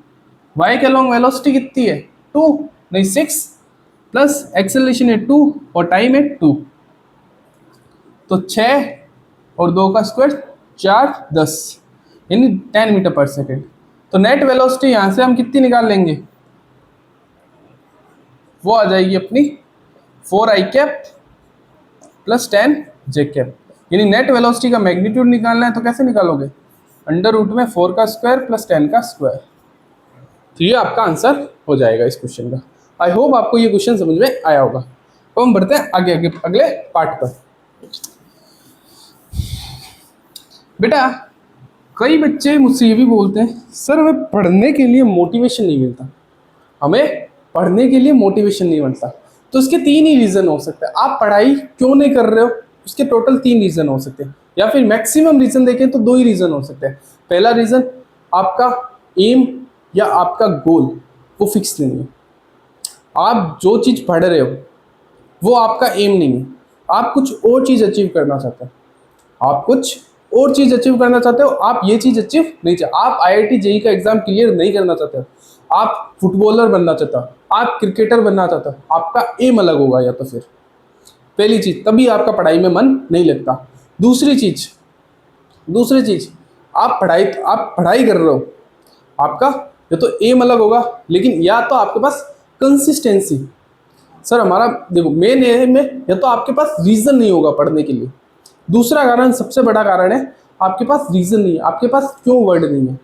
A: वाई के अलोंग वेलोसिटी कितनी है 2 नहीं 6 प्लस एक्सेलरेशन है 2 और टाइम है 2। तो 6 और 2 का स्क्वायर 4 10 यानी 10 मीटर पर सेकेंड। तो नेट वेलोसिटी यहाँ से हम कितनी निकाल लेंगे, वो आ जाएगी अपनी 4 आई कैप प्लस 10 जे कैप। यानी नेट वेलोसिटी का मैग्नीट्यूड निकालना है तो कैसे निकालोगे, √में 4 का स्क्वायर प्लस 10 का स्क्वायर। तो ये आपका आंसर हो जाएगा इस क्वेश्चन का। आई होप आपको ये क्वेश्चन समझ में आया होगा। तो हम बढ़ते हैं आगे अगले पार्ट पर। बेटा कई बच्चे मुझसे ये भी बोलते हैं सर हमें पढ़ने के लिए मोटिवेशन नहीं मिलता, हमें पढ़ने के लिए मोटिवेशन नहीं मिलता। तो इसके 3 ही रीज़न हो सकते हैं। आप पढ़ाई क्यों नहीं कर रहे हो, उसके टोटल 3 रीज़न हो सकते हैं, या फिर मैक्सिमम रीज़न देखें तो 2 ही रीज़न हो सकते हैं। पहला रीज़न आपका एम या आपका गोल वो फिक्स नहीं है। आप जो चीज़ पढ़ रहे हो वो आपका एम नहीं है, आप कुछ और चीज़ अचीव करना चाहते हो, आप कुछ और चीज़ अचीव करना चाहते हो, आप ये चीज़ अचीव नहीं चाहते। आप IIT JEE का एग्ज़ाम क्लियर नहीं करना चाहते हो, आप फुटबॉलर बनना चाहते हो, आप क्रिकेटर बनना चाहते हो, आपका एम अलग होगा। या तो फिर पहली चीज़ तभी आपका पढ़ाई में मन नहीं लगता। दूसरी चीज़ आप पढ़ाई कर रहे हो, आपका या तो एम अलग होगा, लेकिन या तो आपके पास कंसिस्टेंसी, सर हमारा देखो मेन एम है, या तो आपके पास रीज़न नहीं होगा पढ़ने के लिए। दूसरा कारण सबसे बड़ा कारण है आपके पास रीज़न नहीं है, आपके पास क्यों वर्ड नहीं है,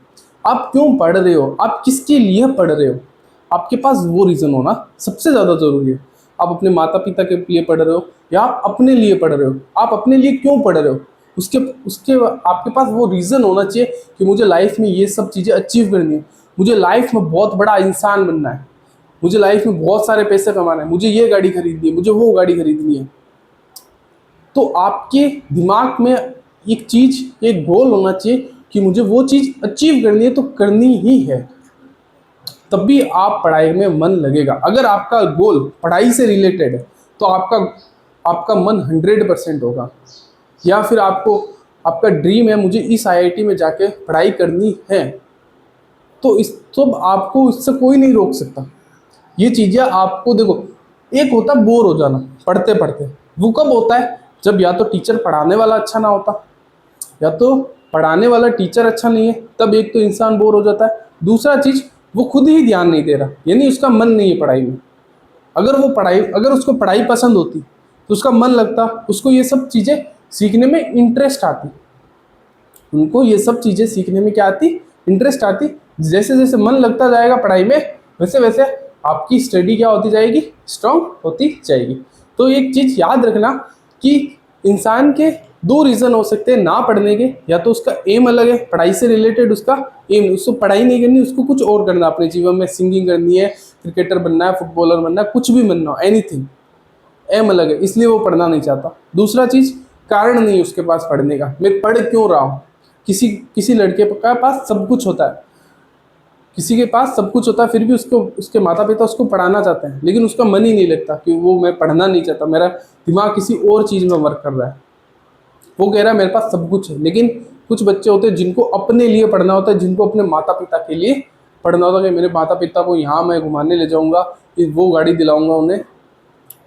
A: आप क्यों पढ़ रहे हो, आप किसके लिए पढ़ रहे हो, आपके पास वो रीज़न होना सबसे ज़्यादा ज़रूरी है। आप अपने माता पिता के लिए पढ़ रहे हो या आप अपने लिए पढ़ रहे हो, आप अपने लिए क्यों पढ़ रहे हो, उसके आपके पास वो रीज़न होना चाहिए कि मुझे लाइफ में ये सब चीज़ें अचीव करनी है, मुझे लाइफ में बहुत बड़ा इंसान बनना है, मुझे लाइफ में बहुत सारे पैसे कमाना है, मुझे ये गाड़ी खरीदनी है, मुझे वो गाड़ी खरीदनी है। तो आपके दिमाग में एक चीज़, एक गोल होना चाहिए कि मुझे वो चीज़ अचीव करनी है तो करनी ही है, तब भी आप पढ़ाई में मन लगेगा। अगर आपका गोल पढ़ाई से रिलेटेड है तो आपका आपका मन 100% होगा। या फिर आपको आपका ड्रीम है मुझे इस आईआईटी में जाके पढ़ाई करनी है, तो इस तो आपको इससे कोई नहीं रोक सकता। ये चीज़ें आपको देखो, एक होता है बोर हो जाना पढ़ते पढ़ते, वो कब होता है जब या तो टीचर पढ़ाने वाला अच्छा ना होता, या तो पढ़ाने वाला टीचर अच्छा नहीं है, तब एक तो इंसान बोर हो जाता है। दूसरा चीज़, वो खुद ही ध्यान नहीं दे रहा, यानी उसका मन नहीं है पढ़ाई में। अगर उसको पढ़ाई पसंद होती तो उसका मन लगता, उसको ये सब चीज़ें सीखने में इंटरेस्ट आती, उनको ये सब चीज़ें सीखने में क्या आती, इंटरेस्ट आती। जैसे जैसे मन लगता जाएगा पढ़ाई में, वैसे वैसे आपकी स्टडी क्या होती जाएगी, स्ट्रांग होती जाएगी। तो एक चीज़ याद रखना कि इंसान के दो रीज़न हो सकते हैं ना पढ़ने के, या तो उसका एम अलग है, पढ़ाई से रिलेटेड उसका एम, उसको पढ़ाई नहीं करनी, उसको कुछ और करना अपने जीवन में, सिंगिंग करनी है, क्रिकेटर बनना है, फुटबॉलर बनना है, कुछ भी बनना हो, एनीथिंग, एम अलग है, इसलिए वो पढ़ना नहीं चाहता। दूसरा चीज़, कारण नहीं है उसके पास पढ़ने का, मैं पढ़ क्यों रहा हूँ। किसी किसी लड़के का पास सब कुछ होता है, किसी के पास सब कुछ होता है, फिर भी उसको उसके माता पिता उसको पढ़ाना चाहते हैं, लेकिन उसका मन ही नहीं लगता कि वो मैं पढ़ना नहीं चाहता, मेरा दिमाग किसी और चीज़ में वर्क कर रहा है। वो कह रहा है मेरे पास सब कुछ है, लेकिन कुछ बच्चे होते हैं जिनको अपने लिए पढ़ना होता है, जिनको अपने माता पिता के लिए पढ़ना होता है कि मेरे माता पिता को यहाँ मैं घुमाने ले जाऊँगा, वो गाड़ी दिलाऊँगा उन्हें।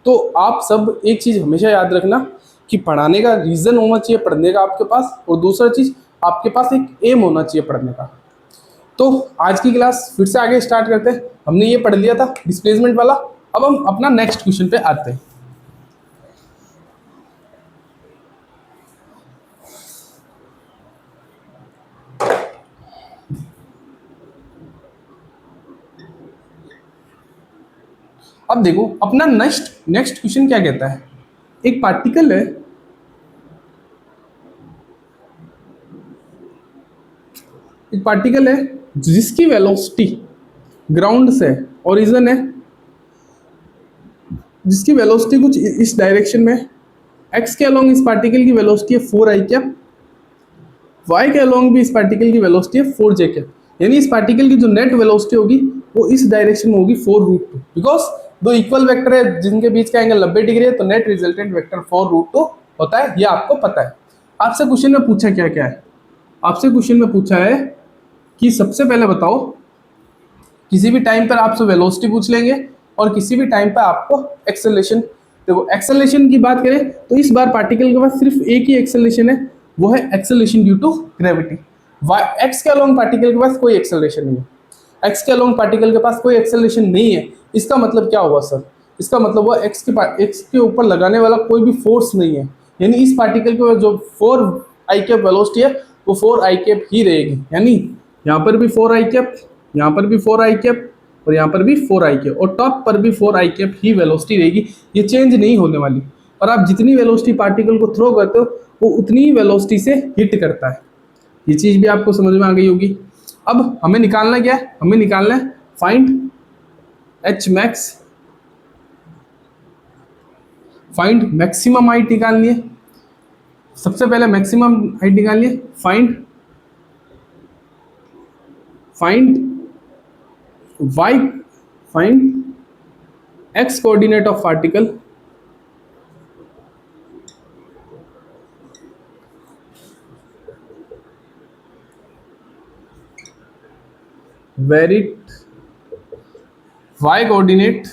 A: तो आप सब एक चीज़ हमेशा याद रखना कि पढ़ाने का रीज़न होना चाहिए पढ़ने का आपके पास, और दूसरा चीज़ आपके पास एक एम होना चाहिए पढ़ने का। तो आज की क्लास फिर से आगे स्टार्ट करते हैं। हमने ये पढ़ लिया था डिस्प्लेसमेंट वाला, अब हम अपना नेक्स्ट क्वेश्चन पे आते हैं। अब देखो अपना नेक्स्ट नेक्स्ट क्वेश्चन क्या कहता है। एक पार्टिकल है, एक पार्टिकल है जिसकी वेलोसिटी ग्राउंड से ओरिजिन है, जिसकी वेलोसिटी कुछ इस डायरेक्शन में, एक्स के अलोंग इस पार्टिकल की वेलोसिटी है 4i कैप, वाई के अलोंग भी इस पार्टिकल की वेलोसिटी है 4j कैप। यानी इस पार्टिकल की जो नेट वेलोसिटी होगी वो इस डायरेक्शन में होगी 4√2, बिकॉज दो इक्वल वेक्टर है जिनके बीच का एंगल 90 डिग्री है, तो नेट रिजल्टेंट वेक्टर 4√2 होता है, ये आपको पता है। आपसे क्वेश्चन में पूछा क्या क्या है, आपसे क्वेश्चन में पूछा है कि सबसे पहले बताओ, किसी भी टाइम पर आपसे वेलोसिटी पूछ लेंगे और किसी भी टाइम पर आपको एक्सेलरेशन। देखो एक्सेलरेशन की बात करें तो इस बार पार्टिकल के पास सिर्फ एक ही एक्सेलरेशन है, वो है acceleration due to gravity. X के अलोंग पार्टिकल के पास कोई एक्सेलरेशन नहीं है, एक्स के अलोंग पार्टिकल के पास कोई एक्सेलरेशन नहीं है। इसका मतलब क्या हुआ सर, इसका मतलब हुआ एक्स के ऊपर लगाने वाला कोई भी फोर्स नहीं है, यानी इस पार्टिकल के जो 4i कैप वेलोसिटी है वो 4i कैप ही रहेगी। यानी यहाँ पर भी 4i कैप, यहाँ पर भी 4i कैप, और यहाँ पर भी 4i कैप, और टॉप पर भी 4i कैप ही वेलोसिटी रहेगी, ये चेंज नहीं होने वाली। और आप जितनी वेलोसिटी पार्टिकल को थ्रो करते हो वो उतनी ही वेलोसिटी से हिट करता है। ये चीज़ भी आपको समझ में आ गई होगी। अब हमें निकालना क्या है, हमें निकालना है find H max, find maximum height निकालनी है। सबसे पहले मैक्सिमम हाइट निकालनी है, find Y, find X coordinate of particle, where it Y coordinate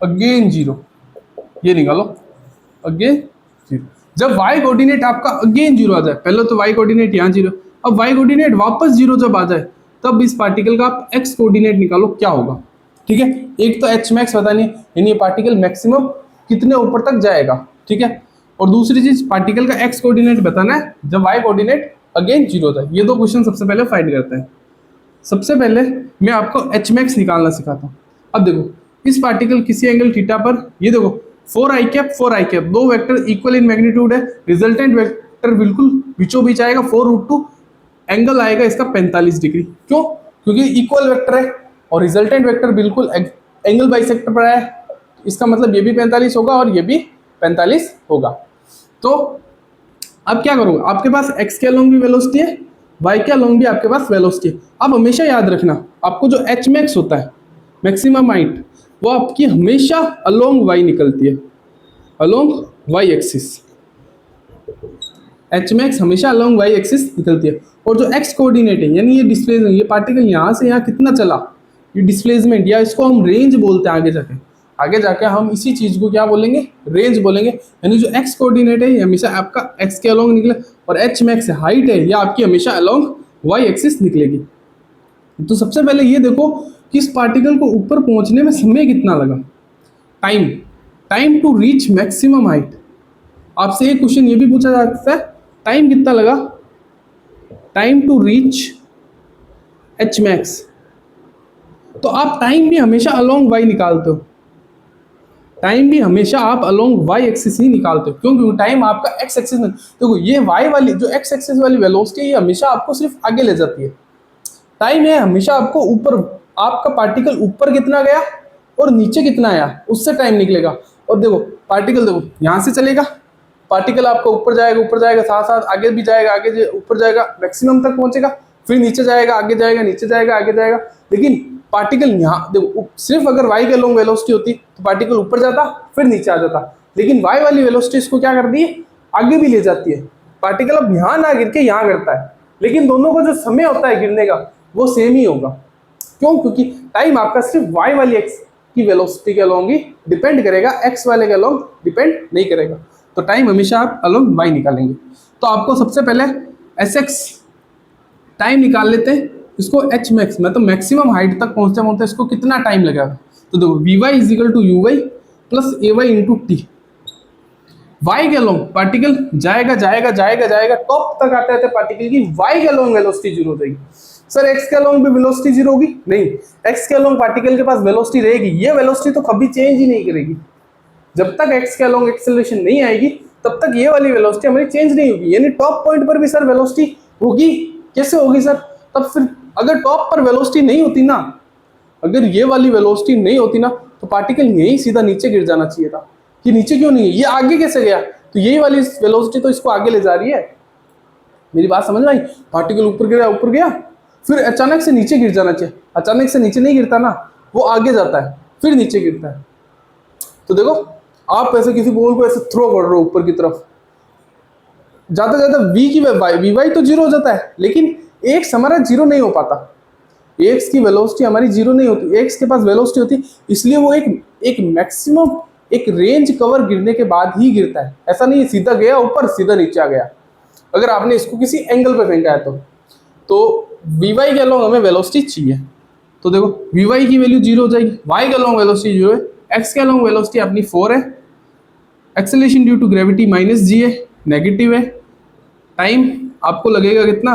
A: again zero, ये निकालो अगेन जीरो। जब y कोऑर्डिनेट आपका अगेन जीरो आ जाए, पहले तो y कोऑर्डिनेट यहाँ जीरो, अब y कोऑर्डिनेट वापस जीरो जब आ जाए तब इस पार्टिकल का आप x कोऑर्डिनेट निकालो क्या होगा। ठीक है, एक तो h मैक्स पता नहीं, यानी ये पार्टिकल मैक्सिमम कितने ऊपर तक जाएगा। ठीक है, और दूसरी चीज पार्टिकल का x कोऑर्डिनेट बताना है जब y कोऑर्डिनेट अगेन जीरो होता है। ये दो क्वेश्चन सबसे पहले फाइंड करते हैं। सबसे पहले मैं आपको h मैक्स निकालना सिखाता हूँ। अब देखो इस पार्टिकल किसी एंगल थीटा पर, ये देखो 4i कैप 4i कैप, दो वेक्टर इक्वल इन मैग्नीट्यूड है, रिजल्टेंट वेक्टर बिल्कुल बीचों बीच आएगा 4√2, एंगल आएगा इसका 45 डिग्री। क्यों, क्योंकि इक्वल वेक्टर है और रिजल्टेंट वेक्टर बिल्कुल एंगल बाइसेक्टर पर है, इसका मतलब ये भी 45 होगा और ये भी 45 होगा। तो अब क्या करोगे, आपके पास x के अलोंग भी वेलोसिटी है, y के अलोंग भी आपके पास वेलोसिटी है। अब हमेशा याद रखना, आपको जो एच मैक्स होता है, मैक्सिमम हाइट, वो आपकी हमेशा अलोंग y निकलती है, along y axis. H max हमेशा अलोंग y एक्सिस निकलती है। और जो x कोऑर्डिनेट है, यानी ये डिस्प्लेसमेंट, ये पार्टिकल यहाँ से यहाँ कितना चला, ये डिस्प्लेसमेंट, या इसको हम रेंज बोलते हैं। आगे जाके हम इसी चीज को क्या बोलेंगे, रेंज बोलेंगे। यानी जो x कोऑर्डिनेट है ये हमेशा आपका x के अलोंग निकले, और एच मैक्स हाइट है, ये आपकी हमेशा अलोंग y एक्सिस निकलेगी। तो सबसे पहले ये देखो कि इस पार्टिकल को ऊपर पहुंचने में समय कितना लगा, time, time to reach maximum height. आपसे एक क्वेश्चन ये भी पूछा जा सकता है, टाइम कितना लगा, time to reach H max. तो आप टाइम भी हमेशा अलोंग y निकालते हो, टाइम भी हमेशा आप अलोंग y एक्सिस ही निकालते हो। क्यों? क्योंकि टाइम आपका x एक्सिस में, देखो ये y वाली जो x एक्सिस वाली वेलोसिटी है, ये हमेशा आपको सिर्फ आगे ले जाती है। टाइम है हमेशा आपको ऊपर, आपका पार्टिकल ऊपर कितना गया और नीचे कितना आया, उससे टाइम निकलेगा। और देखो पार्टिकल, देखो यहाँ से चलेगा पार्टिकल, आपको ऊपर जाएगा, साथ साथ आगे भी जाएगा, आगे ऊपर जाएगा, मैक्सिमम तक पहुंचेगा, फिर नीचे जाएगा, आगे जाएगा, नीचे जाएगा, आगे जाएगा। लेकिन पार्टिकल यहाँ देखो, सिर्फ अगर y के लॉन्ग वेलोसिटी होती तो पार्टिकल ऊपर जाता फिर नीचे आ जाता, लेकिन y वाली वेलोसिटी इसको क्या करती है, आगे भी ले जाती है। पार्टिकल अब यहाँ ना गिर के यहाँ गिरता है, लेकिन दोनों का जो समय होता है गिरने का वो सेम ही होगा। क्यों? क्योंकि टाइम आपका सिर्फ y वाली x की वेलोसिटी के अलोंग ही डिपेंड करेगा, x वाले के अलोंग डिपेंड नहीं करेगा। तो टाइम हमेशा आप अलोंग y निकालेंगे। तो आपको सबसे पहले sx टाइम निकाल लेते हैं, इसको एच मैक्स, मतलब मैक्सिमम हाइट तक पहुंचते इसको कितना टाइम लगेगा। तो देखो we Y is equal to you Y plus A Y into T. Y के अलोंग पार्टिकल जाएगा जाएगा जाएगा जाएगा, टॉप तक आते आते पार्टिकल की वाई के अलोंग वेलोसिटी जीरो हो जाएगी। सर एक्स के अलोंग भी वेलोसिटी जीरो होगी? नहीं, एक्स के अलोंग पार्टिकल के पास वेलोसिटी रहेगी, ये वेलोसिटी तो कभी चेंज ही नहीं करेगी। जब तक एक्स के अलोंग एक्सेलरेशन नहीं आएगी तब तक ये वाली वेलोसिटी हमारी चेंज नहीं होगी। यानी टॉप पॉइंट पर भी सर वेलोसिटी होगी। कैसे होगी सर? तब फिर अगर टॉप पर वेलोसिटी नहीं होती ना, अगर ये वाली वेलोसिटी नहीं होती ना, तो पार्टिकल यही सीधा नीचे गिर जाना चाहिए था। कि नीचे क्यों नहीं है, ये आगे कैसे गया? तो यही वाली वेलोसिटी तो इसको आगे ले जा रही है। मेरी बात समझ में आई? पार्टिकल ऊपर गया फिर अचानक से नीचे गिर जाना चाहिए। अचानक से नीचे नहीं गिरता ना, वो आगे जाता है फिर नीचे गिरता है। तो देखो आप ऐसे किसी बॉल को ऐसे थ्रो कर रहे हो ऊपर की तरफ, जाता जाता वी वाई तो जीरो हो जाता है, लेकिन एक्स हमारा जीरो नहीं हो पाता। एक्स की वेलोसिटी हमारी जीरो नहीं होती, एक्स के पास वेलोसिटी होती, इसलिए वो एक मैक्सिमम एक रेंज कवर गिरने के बाद ही गिरता है। ऐसा नहीं सीधा गया ऊपर सीधा नीचे आ गया। अगर आपने इसको किसी एंगल पे फेंका है तो वी वाई के अलोंग हमें वेलोसिटी चाहिए। तो देखो वी वाई की वैल्यू जीरो हो जाएगी, वाई के अलोंग वेलोसिटी जीरो है, एक्स के अलोंग वेलोसिटी अपनी 4 है, acceleration due to gravity minus g है, नेगेटिव है। टाइम आपको लगेगा कितना,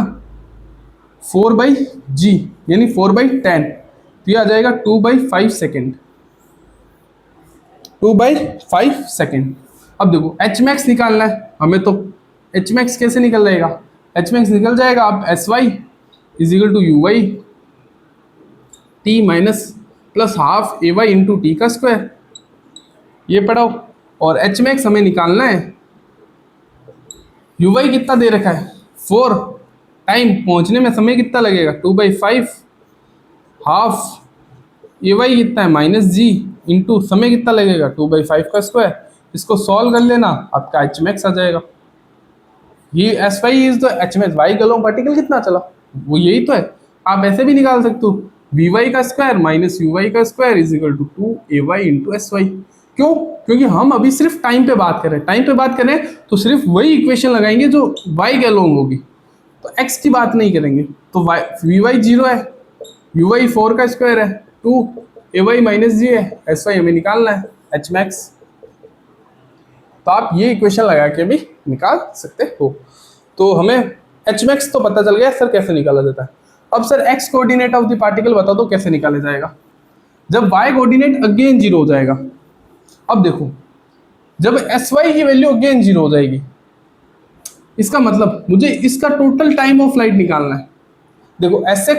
A: 4/g यानी 4/10, तो ये आ जाएगा 2/5 सेकेंड, 2/5 सेकेंड। अब देखो एच मैक्स निकालना है हमें, तो एच मैक्स कैसे निकल जाएगा? एच मैक्स निकल जाएगा आप S Y is equal to you Y T minus plus half A Y into T का स्क्वायर, ये पढ़ाओ। और एच मैक्स हमें निकालना है, यू वाई कितना दे रखा है 4, टाइम पहुंचने में समय कितना लगेगा 2/5, हाफ ए वाई कितना है माइनस जी इंटू समय कितना लगेगा 2/5 का स्क्वायर। इसको सॉल्व कर लेना, आपका एच मैक्स आ जाएगा। ये S Y is the H max, Y का लॉन्ग पार्टिकल कितना चला वो यही तो है। आप ऐसे भी निकाल सकते हो, वी वाई का स्क्वायर माइनस यू वाई का square is equal to 2ay into S Y. क्यों? क्योंकि हम अभी सिर्फ टाइम पे बात कर रहे हैं, टाइम पे बात करें तो सिर्फ वही इक्वेशन लगाएंगे जो y के अलोंग होगी, तो x की बात नहीं करेंगे। तो वी वाई जीरो है, यू वाई 4 का स्क्वायर है, 2ay माइनस जी है, एस वाई हमें निकालना है एच मैक्स। तो आप ये इक्वेशन लगा के भी निकाल सकते हो। तो हमें एच मैक्स तो पता चल गया, सर कैसे निकाला जाता है। अब sir x coordinate of the particle बता दो कैसे निकाला जाएगा। जब y कोऑर्डिनेट अगेन जीरो हो जाएगा, अब देखो जब एस वाई की वैल्यू अगेन जीरो हो जाएगी, इसका मतलब मुझे इसका टोटल टाइम ऑफ फ्लाइट निकालना है। देखो एस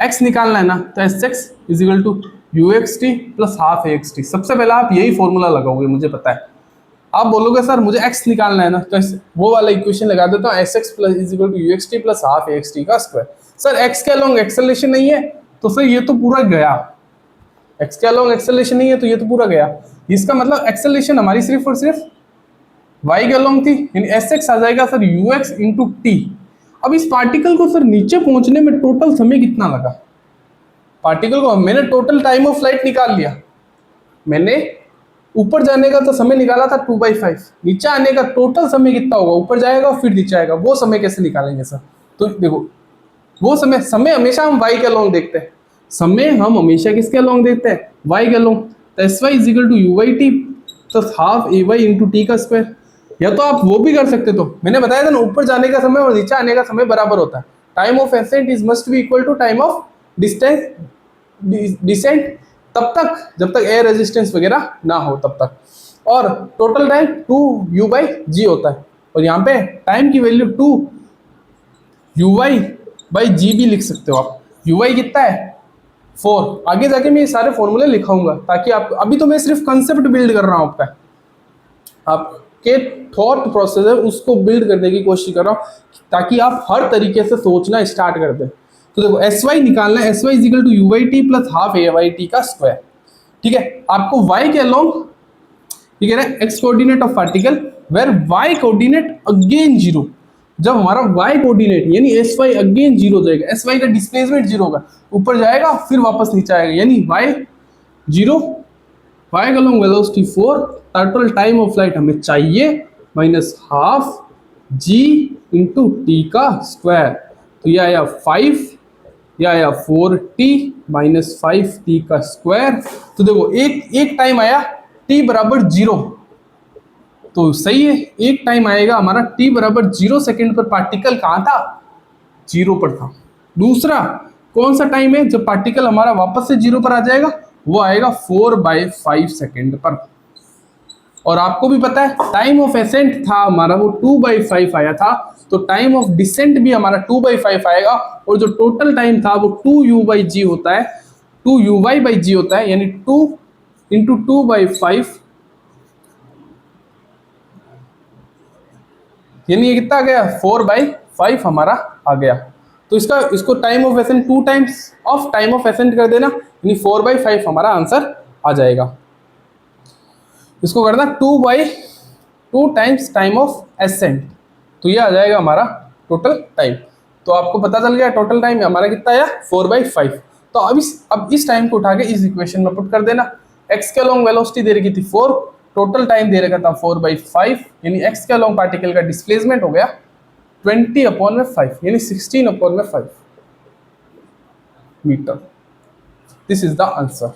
A: एक्स निकालना है ना, तो S x is equal to you x T plus half A x t. सबसे पहले आप यही फॉर्मूला लगाओगे, मुझे पता है आप बोलोगे सर मुझे x निकालना है ना, तो वो वाला इक्वेशन लगा देता हूँ, s x plus is equal to you x T plus half A x T का स्क्वायर। सर x के अलोंग एक्सेलरेशन नहीं है, तो सर ये तो पूरा गया। x के अलोंग एक्सेलरेशन नहीं है तो ये तो पूरा गया। इसका मतलब एक्सेलरेशन हमारी सिर्फ और सिर्फ y के अलोंग थी, यानी एस एक्स आ जाएगा sir you x into T. अब इस पार्टिकल को सर नीचे पहुंचने में टोटल समय कितना लगा? पार्टिकल को मैंने टोटल टाइम ऑफ फ्लाइट निकाल लिया, मैंने ऊपर जाने का तो समय निकाला था 2/5, नीचे आने का टोटल समय कितना होगा? ऊपर जाएगा फिर नीचे आएगा, वो समय कैसे निकालेंगे सर? तो देखो वो समय हमेशा हम y के अलोंग देखते हैं, समय हम हमेशा किसके अलोंग देखते हैं? y के अलोंग। तो s Y is equal to you Y T plus half A Y into T का स्क्वायर। या तो आप वो भी कर सकते, तो मैंने बताया था ना ऊपर जाने का समय और नीचे आने का समय बराबर होता है। Time of ascent is must be equal to time of descent, तब तक जब तक एयर रेजिस्टेंस वगैरह ना हो तब तक। और टोटल टाइम 2u/g होता है, और यहाँ पे टाइम की वैल्यू 2u/g भी लिख सकते हो आप। u कितना है? 4। आगे जाके मैं ये सारे फॉर्मूले लिखाऊंगा ताकि आप, अभी तो मैं सिर्फ कंसेप्ट बिल्ड कर रहा हूँ आपका, आपके थॉट प्रोसेस है उसको बिल्ड करने की कोशिश कर रहा हूँ ताकि आप हर तरीके से सोचना स्टार्ट कर दें। तो देखो एस वाई निकालना है, s Y is equal to you Y T plus half A Y T का स्क्वायर। ठीक है, आपको वाई के अलोंग ये कह रहा है x coordinate of particle where y coordinate again zero. जब हमारा वाई कोऑर्डिनेट यानी एस वाई अगेन जीरो हो जाएगा, एस वाई का डिस्प्लेसमेंट जीरो होगा, ऊपर जाएगा फिर वापस नीचे आएगा, यानी वाई जीरो, वाई का along velocity 4, total time of flight हमें चाहिए minus half g into T का स्क्वायर। तो यह आया 5, यह आया 4t माइनस 5t का स्क्वायर। तो देखो एक टाइम आया t बराबर 0, तो सही है, एक टाइम आएगा हमारा t बराबर 0 सेकेंड पर पार्टिकल कहाँ था? 0 पर था। दूसरा कौन सा टाइम है जब पार्टिकल हमारा वापस से 0 पर आ जाएगा? वो आएगा 4/5 सेकेंड पर। और आपको भी पता है टाइम ऑफ एसेंट था हमारा वो 2/5 आया था, तो टाइम ऑफ डिसेंट भी हमारा 2/5 आएगा, और जो टोटल टाइम था वो 2u/g होता है, 2u/g होता है, यानी 2 इंटू 2/5, यानी ये कितना आ गया? 4/5 हमारा आ गया। तो इसको time of accent 2 times of time of accent कर देना, यानी 4/5 हमारा आंसर आ जाएगा। इसको करना 2/2 टाइम्स टाइम ऑफ एसेंट, तो ये आ जाएगा हमारा टोटल टाइम। तो आपको पता चल गया टोटल टाइम हमारा कितना आया? 4/5। तो अब इस टाइम को उठा के इस इक्वेशन में पुट कर देना। x के अलोंग वेलोसिटी दे रखी थी 4, टोटल टाइम दे रखा था 4/5, यानी x के अलोंग पार्टिकल का डिस्प्लेसमेंट हो गया 20/5, यानी 16/5 metre. This is the answer.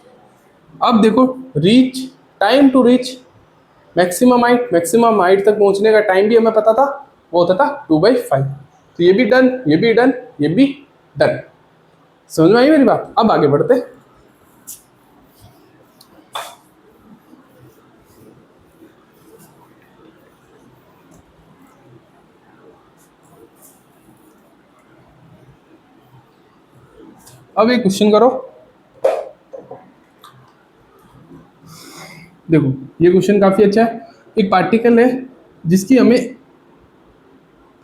A: अब देखो reach, time to reach maximum height तक पहुंचने का टाइम भी हमें पता था, वो होता था 2/5। तो ये भी डन, ये भी डन, ये भी डन। समझ में आई मेरी बात? अब आगे बढ़ते। अब एक क्वेश्चन करो, देखो ये क्वेश्चन काफी अच्छा है। एक पार्टिकल है जिसकी हमें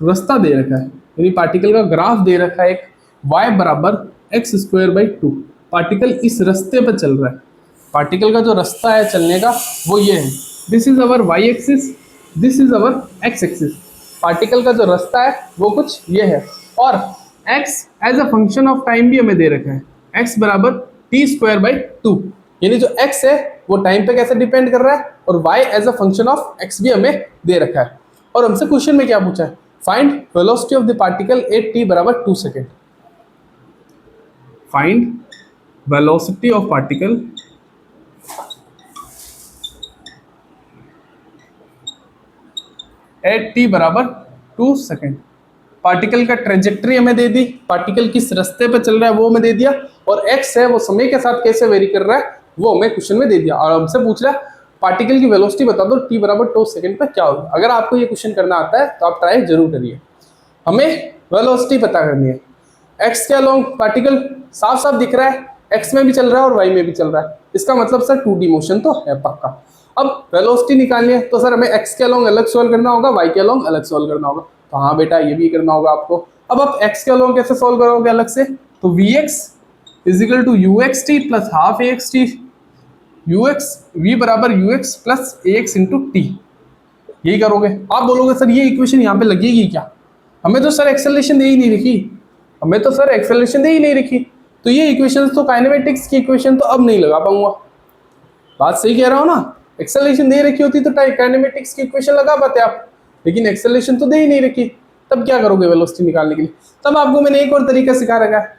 A: रास्ता दे रखा है, यानी पार्टिकल का ग्राफ दे रखा है, एक y बराबर x²/2। पार्टिकल इस रास्ते पर चल रहा है, पार्टिकल का जो रास्ता है चलने का वो ये है, this is our y axis, this is our x axis. Particle का जो रास्ता है वो कुछ ये है, और x as a function of time भी हमें दे रखा है, x बराबर t²/2, यानी जो x है वो टाइम पे कैसे डिपेंड कर रहा है, और y as a function of x भी हमें दे रखा है। और हमसे क्वेश्चन में क्या पूछा है? Find velocity of the particle at t बराबर 2 second. Find velocity of particle eight t बराबर 2 सेकेंड। पार्टिकल का ट्रेजेक्टरी हमें दे दी, पार्टिकल किस रास्ते पे चल रहा है वो हमें दे दिया, और x है वो समय के साथ कैसे वेरी कर रहा है वो हमें क्वेश्चन में दे दिया। और हमसे पूछ रहा है पार्टिकल की वेलोसिटी बता दो t बराबर 2 सेकेंड पर क्या होगी। अगर आपको ये क्वेश्चन करना आता है तो आप ट्राई जरूर करिए। हमें वेलोसिटी पता करनी है, x के अलोंग पार्टिकल साफ साफ दिख रहा है, x में भी चल रहा है और y में भी चल रहा है, इसका मतलब सर 2D मोशन तो है पक्का। अब वेलोसिटी निकालनी है तो सर हमें x के अलोंग अलग सॉल्व करना होगा, y के अलोंग अलग सॉल्व करना होगा। तो हाँ बेटा ये भी करना होगा आपको। अब आप x के अलोंग कैसे सॉल्व करोगे अलग से, तो vx is equal to uxt plus half axt, v बराबर ux plus ax into t, यही करोगे। आप बोलोगे सर ये इक्वेशन यहाँ पे लगेगी क्या, हमें तो सर एक्सेलरेशन दे ही नहीं रखी, हमें तो सर एक्सेलरेशन दे ही नहीं रखी, तो ये इक्वेशन तो काइनेमेटिक्स की इक्वेशन तो अब नहीं लगा पाऊंगा। बात सही कह रहा हूँ ना, एक्सेलरेशन दे रखी होती तो काइनेमेटिक्स की इक्वेशन लगा पाते आप, लेकिन एक्सेलरेशन तो दे ही नहीं रखी, तब क्या करोगे वेलोसिटी निकालने के लिए। तब आपको मैंने एक और तरीका सिखा रखा है,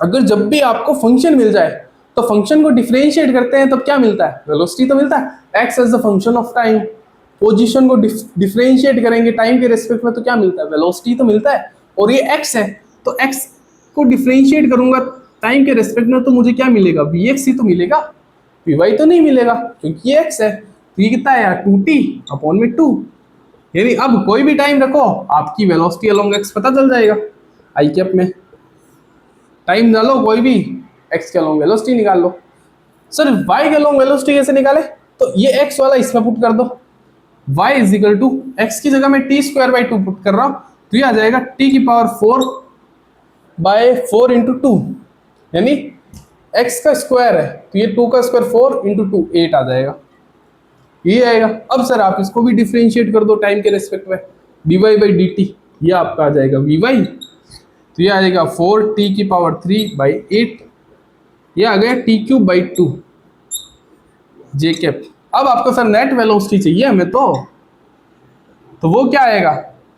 A: अगर जब भी आपको फंक्शन मिल जाए तो फंक्शन को डिफरेंशिएट करते हैं तब क्या मिलता है, वेलोसिटी तो मिलता है। X as the function of time, position को डिफरेंशिएट करेंगे टाइम के रेस्पेक्ट में तो क्या मिलता है, वेलोसिटी तो मिलता है। और ये एक्स है तो एक्स को डिफरेंशिएट करूंगा टाइम के रेस्पेक्ट में तो मुझे क्या मिलेगा, वी एक्स ही तो मिलेगा, वी वाई तो नहीं मिलेगा, क्योंकि ये एक्स है। तो ये कितना है यार, 2t अपॉन में 2, यानी अब कोई भी टाइम रखो आपकी वेलोसिटी अलोंग एक्स पता चल जाएगा। आई कैप में टाइम डालो कोई भी, एक्स के अलोंग वेलोसिटी निकाल लो। सर वाई के अलोंग वेलोसिटी कैसे निकाले, तो ये एक्स वाला इसमें पुट कर दो, y is equal to x की जगह मैं टी स्क्वायर बाई 2 पुट कर रहा हूँ, तो ये आ जाएगा t की पावर 4 बाय 4 इंटू 2, यानी x का स्क्वायर है तो ये 2 का स्क्वायर 4 इंटू 2 8 आ जाएगा, ये आएगा। अब सर आप इसको भी डिफरेंशिएट कर दो टाइम के रेस्पेक्ट में, dy बाई डी टी, ये आपका आ जाएगा vy, तो ये आ जाएगा 4t की पावर 3 बाई 8, ये आ गया t cube by 2 J cap. अब आपको सर नेट वेलोसिटी चाहिए हमें तो वो क्या आएगा,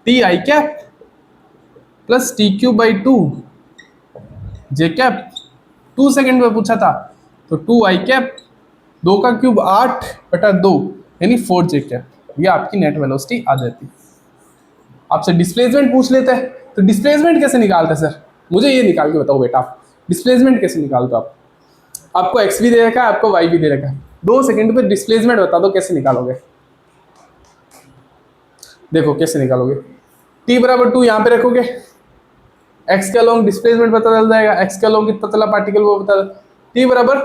A: T I cap plus T cube by 2 J cap, 2 second में पूछा था तो 2 आई कैप, 2 का क्यूब 8 बटा 2 यानी 4 जे कैप, ये आपकी नेट वेलोसिटी आ जाती। आपसे डिस्प्लेसमेंट पूछ लेते हैं, तो डिस्प्लेसमेंट कैसे निकालते हैं सर, मुझे ये निकाल के बताओ बेटा, डिस्प्लेसमेंट कैसे निकालते हो आप, आपको एक्स भी दे रखा है आपको वाई भी दे रखा है, 2 सेकंड पे डिस्प्लेसमेंट बता दो कैसे निकालोगे। देखो कैसे निकालोगे, t बराबर 2 यहाँ पे रखोगे, x के अलोंग डिस्प्लेसमेंट पता चल जाएगा, x के अलोंग कितना चला पार्टिकल वो पता, t बराबर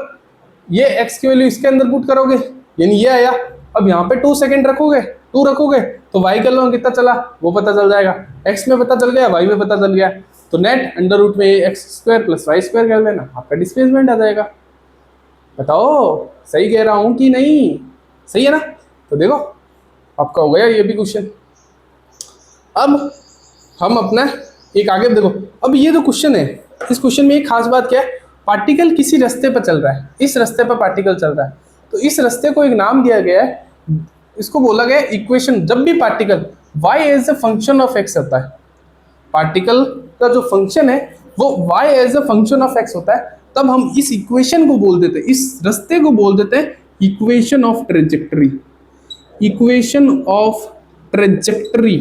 A: ये x की वैल्यू इसके अंदर पुट करोगे यानी ये आया। अब यहाँ पे 2 सेकंड रखोगे, 2 रखोगे तो y के अलोंग कितना चला वो पता चल जाएगा, x में पता चल गया y में पता चल गया, तो नेट अंडर रूट में x square plus y square कर लेना, आपका डिस्प्लेसमेंट आ जाएगा। बताओ सही कह रहा हूं कि नहीं, सही है ना। तो देखो आपका हो गया ये भी क्वेश्चन। अब हम अपना एक आगे देखो, अब ये जो क्वेश्चन है इस क्वेश्चन में एक खास बात क्या है, पार्टिकल किसी रास्ते पर चल रहा है, इस रास्ते पर पार्टिकल चल रहा है, तो इस रास्ते को एक नाम दिया गया है, इसको बोला गया इक्वेशन। जब भी particle y as a function of x होता है, पार्टिकल का जो फंक्शन है वो y as a function of x होता है, तब हम इस इक्वेशन को बोल देते हैं, इस रास्ते को बोल देते हैं equation of trajectory, equation of trajectory.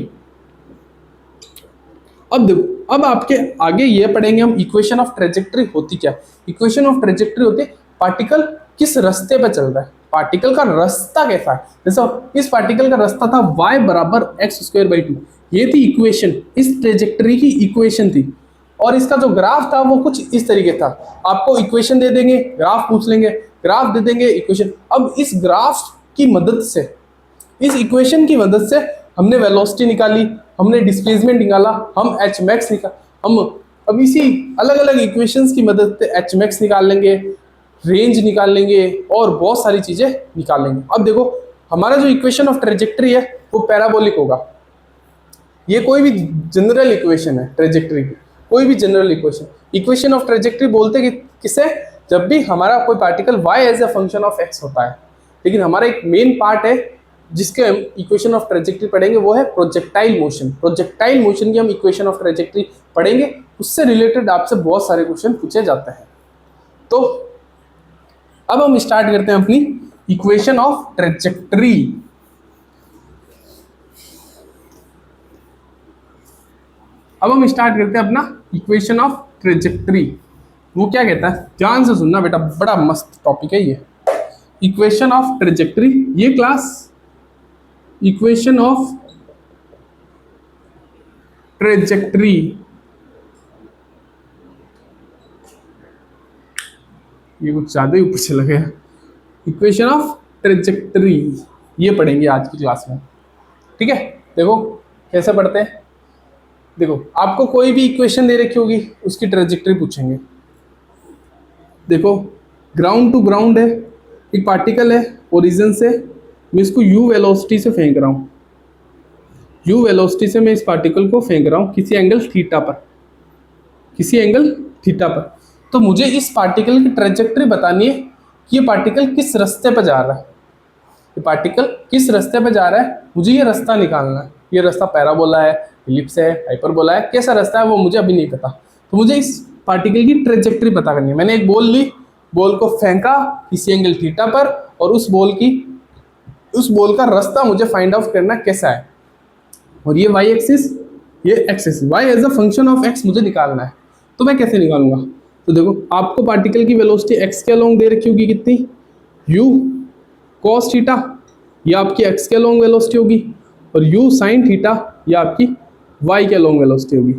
A: अब देखो, अब आपके आगे ये पढ़ेंगे हम इक्वेशन ऑफ ट्रेजेक्टरी होती क्या। इक्वेशन ऑफ ट्रेजेक्टरी होती है पार्टिकल किस रास्ते पर चल रहा है, पार्टिकल का रास्ता कैसा है। जैसे इस पार्टिकल का रास्ता था y बराबर एक्स स्क्वायर बाई 2, ये थी इक्वेशन, इस ट्रेजेक्टरी की इक्वेशन थी, और इसका जो ग्राफ था वो कुछ इस तरीके था। आपको इक्वेशन दे देंगे, ग्राफ पूछ लेंगे, ग्राफ दे देंगे, इक्वेशन। अब इस ग्राफ की मदद से, इस इक्वेशन की मदद से हमने वेलोसिटी निकाली, हमने डिस्प्लेसमेंट निकाला, हम एच मैक्स निकाल, हम अब इसी अलग अलग इक्वेशंस की मदद से एच मैक्स निकाल लेंगे, रेंज निकाल लेंगे और बहुत सारी चीजें निकाल लेंगे। अब देखो हमारा जो इक्वेशन ऑफ ट्रेजेक्टरी है वो पैराबोलिक होगा, ये कोई भी जनरल इक्वेशन है ट्रेजेक्टरी की, कोई भी general equation. Equation of trajectory बोलते कि किसे, जब भी हमारा कोई particle y as a function of x होता है। लेकिन हमारा एक मेन पार्ट है जिसके हम इक्वेशन ऑफ ट्रेजेक्टरी पढ़ेंगे, वो है प्रोजेक्टाइल मोशन। प्रोजेक्टाइल मोशन की हम इक्वेशन ऑफ ट्रेजेक्टरी पढ़ेंगे, उससे रिलेटेड आपसे बहुत सारे क्वेश्चन पूछे जाते हैं। तो अब हम स्टार्ट करते हैं अपनी इक्वेशन ऑफ ट्रेजेक्टरी। अब हम स्टार्ट करते हैं अपना इक्वेशन ऑफ ट्रेजेक्टरी। वो क्या कहता है, ध्यान से सुनना बेटा, बड़ा मस्त टॉपिक है ये, इक्वेशन ऑफ ट्रेजेक्टरी। ये क्लास इक्वेशन ऑफ ट्रेजेक्टरी, ये कुछ ज्यादा ही ऊपर चला गया। इक्वेशन ऑफ ट्रेजेक्टरी, ये पढ़ेंगे आज की क्लास में। ठीक है, देखो कैसे पढ़ते हैं। देखो आपको कोई भी इक्वेशन दे रखी होगी, उसकी ट्रेजेक्टरी पूछेंगे। देखो ग्राउंड टू ग्राउंड है, एक पार्टिकल है ओरिजिन से, मैं इसको u वेलोसिटी से फेंक रहा हूँ। u वेलोसिटी से मैं इस पार्टिकल को फेंक रहा हूँ किसी एंगल थीटा पर, किसी एंगल थीटा पर। तो मुझे इस पार्टिकल की ट्रेजेक्टरी बतानी है कि ये पार्टिकल किस रास्ते पर जा रहा है। ये पार्टिकल किस रास्ते पर जा रहा है, मुझे ये रास्ता निकालना है। ये रास्ता पैराबोला है, इलिप्स है, हाइपरबोला है, कैसा रास्ता है वो मुझे अभी नहीं पता। तो मुझे इस पार्टिकल की ट्रेजेक्टरी पता करनी है। मैंने एक बॉल ली, बॉल को फेंका किसी एंगल थीटा पर, और उस बॉल का रास्ता मुझे फाइंड आउट करना कैसा है। और ये वाई एक्सिस, ये axis, y as a function of x मुझे निकालना है। तो मैं कैसे निकालूंगा, तो देखो आपको पार्टिकल की वेलोसिटी एक्स के अलोंग दे रखी होगी कितनी, u cos थीटा, ये आपकी एक्स के अलोंग वेलोसिटी होगी, और u sin थीटा ये आपकी y के अलोंग वेलोसिटी होगी।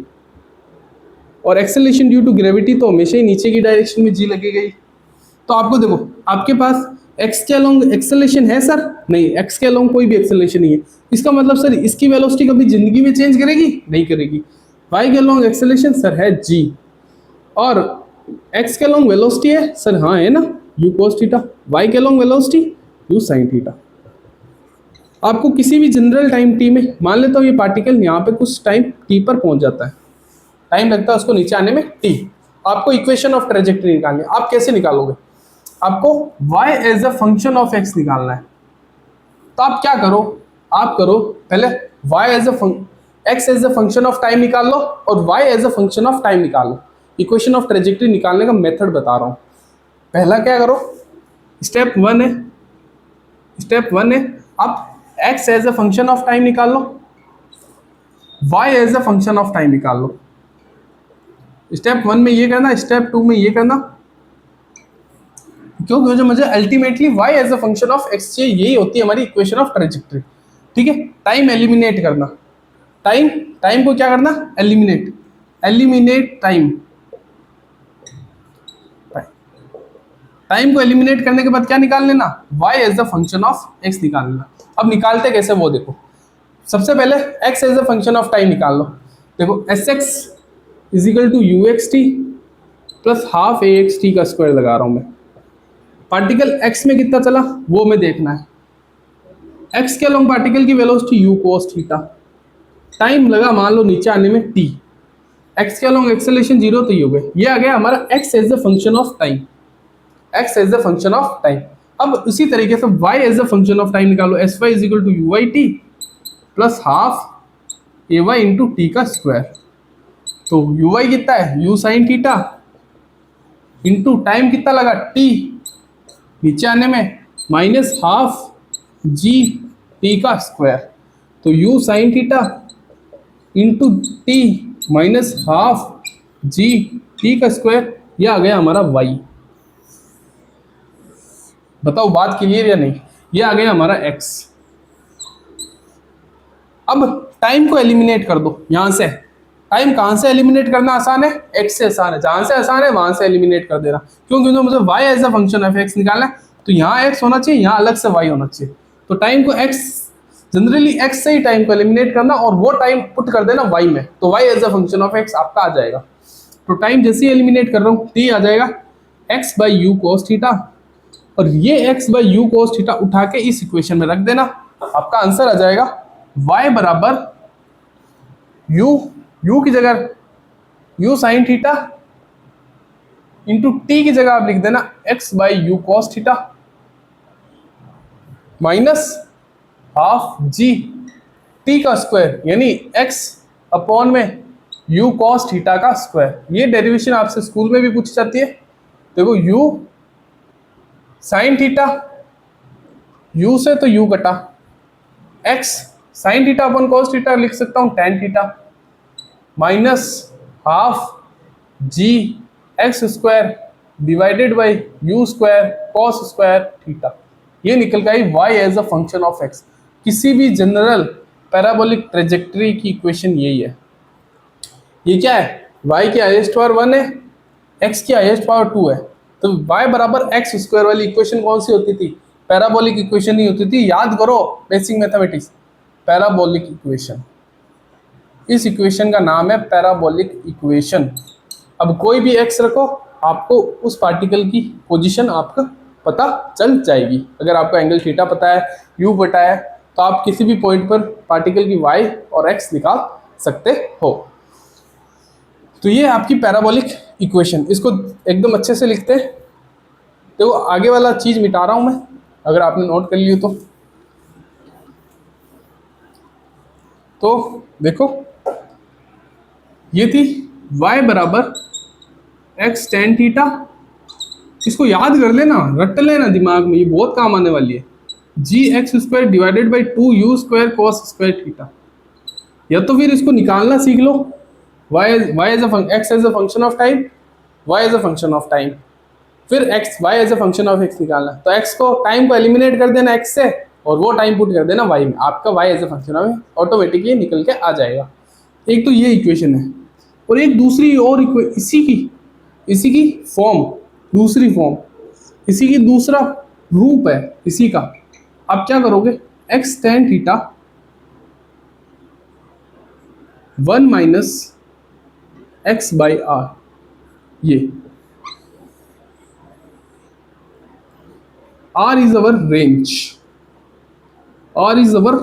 A: और एक्सेलरेशन ड्यू टू ग्रेविटी तो हमेशा ही नीचे की डायरेक्शन में g लगेगी। तो आपको देखो आपके पास x के अलोंग एक्सेलरेशन है सर, नहीं x के अलोंग कोई भी एक्सेलरेशन नहीं है। इसका मतलब सर इसकी वेलोसिटी कभी जिंदगी में चेंज करेगी, नहीं करेगी। y के अलोंग एक्सेलरेशन सर है g, और x के अलोंग वेलोसिटी है सर, हाँ है ना, u cos थीटा, y के along velocity u sin theta. आपको किसी भी जनरल टाइम t में, मान लेता हूँ ये पार्टिकल यहाँ पे कुछ टाइम t पर पहुंच जाता है, टाइम लगता है उसको नीचे आने में t। आपको इक्वेशन ऑफ ट्रेजेक्टरी निकालनी है। आप कैसे निकालोगे, आपको y as a function of x निकालना है। तो आप क्या करो, आप करो पहले y as a x as a function of time निकाल लो, और y as a function of time निकाल लो। इक्वेशन ऑफ ट्रेजेक्टरी निकालने का मेथड बता रहा हूँ। पहला क्या करो, स्टेप वन है आप x as a function of time निकाल लो, y as a function of time निकाल लो। स्टेप वन में ये करना, स्टेप टू में ये करना, क्योंकि जो मुझे ultimately y as a function of x चाहिए, यही होती है हमारी इक्वेशन ऑफ ट्रेजेक्टरी। ठीक है, टाइम एलिमिनेट करना, टाइम को क्या करना, एलिमिनेट टाइम को एलिमिनेट करने के बाद क्या निकाल लेना, y as a function of x निकाल लेना। अब निकालते कैसे वो देखो, सबसे पहले x as a function of time निकाल लो। देखो sx is equal to uxt plus half axt का स्क्वायर लगा रहा हूं मैं। पार्टिकल x में कितना चला वो मैं देखना है। x के अलोंग पार्टिकल की velocity u cos theta, time लगा मान लो नीचे आने में t, x के अलोंग एक्सेलरेशन 0 तो ये हो गए, ये आ गया हमारा x as a function of time, x as a function of time. अब उसी तरीके से y as a function of time निकालो, sy is equal to uit plus half ay into T का स्क्वायर। तो uy कितना है, u sin theta into time कितना लगा t, नीचे आने में माइनस हाफ जी टी का स्क्वायर। तो u sin theta into t minus half g t का स्क्वायर, यह आ गया हमारा y। बताओ बात क्लियर या नहीं, ये आ गया हमारा x। अब टाइम को एलिमिनेट कर दो यहां से। टाइम कहां से एलिमिनेट करना आसान है, x से आसान है, जहां से आसान है वहां से एलिमिनेट कर देना। क्यों, क्योंकि मुझे y as a function of x निकालना है, तो यहाँ x होना चाहिए, यहाँ अलग से y होना चाहिए। तो टाइम को x, जनरली x से ही टाइम को एलिमिनेट करना, और वो टाइम पुट कर देना y में, तो y as a function of x आपका आ जाएगा। तो टाइम जैसे ही एलिमिनेट कर रहा हूँ t आ जाएगा x by you cos theta, और ये x by you cos theta उठा के इस इक्वेशन में रख देना, आपका आंसर आ जाएगा y बराबर u की जगह u sine theta into T की जगह आप लिख देना x by you cos theta minus half g t का स्क्वायर, यानी x अपॉन में u कॉस थीटा का स्क्वायर। ये डेरिवेशन आपसे स्कूल में भी पूछी जाती है। देखो u साइन थीटा, u से तो u कटा, x sine theta upon cos theta लिख सकता हूं tan theta minus half g x square divided by u square cos square theta. ये निकल गई y as a function of x। किसी भी जनरल पैराबोलिक ट्रेजेक्टरी की इक्वेशन यही है। ये क्या है, y की हाईएस्ट पावर 1 है, x की हाईएस्ट पावर 2 है। तो y बराबर एक्स स्क्वायर वाली इक्वेशन कौन सी होती थी, पैराबोलिक इक्वेशन नहीं होती थी, याद करो बेसिक मैथमेटिक्स, पैराबोलिक इक्वेशन, इस इक्वेशन का नाम है पैराबोलिक इक्वेशन। अब कोई भी एक्स रखो, आपको उस पार्टिकल की पोजीशन आपका पता चल जाएगी। अगर आपको एंगल थीटा पता है, यू पता है, तो आप किसी भी पॉइंट पर पार्टिकल की वाई और एक्स निकाल सकते हो। तो ये आपकी पैराबोलिक इक्वेशन, इसको एकदम अच्छे से लिखते हैं। तो आगे वाला चीज मिटा रहा हूं मैं, अगर आपने नोट कर लिया तो देखो, ये थी y बराबर x tan थीटा। इसको याद कर लेना, रट लेना दिमाग में, ये बहुत काम आने वाली है। G x square divided by 2u square cos square theta. या तो फिर इसको निकालना सीख लो, x as a function of time, y as a function of time, फिर y as a function of x निकालना। तो x को, टाइम को एलिमिनेट कर देना x से, और वो टाइम पुट कर देना y में, आपका y as a function of automatically निकल के आ जाएगा। एक तो ये इक्वेशन है, और एक दूसरी और इसी की फॉर्म, दूसरी फॉर्म, इसी की दूसरा रूप है इसी का। आप क्या करोगे, x tan theta 1 minus x by R, ये R is our range, R is our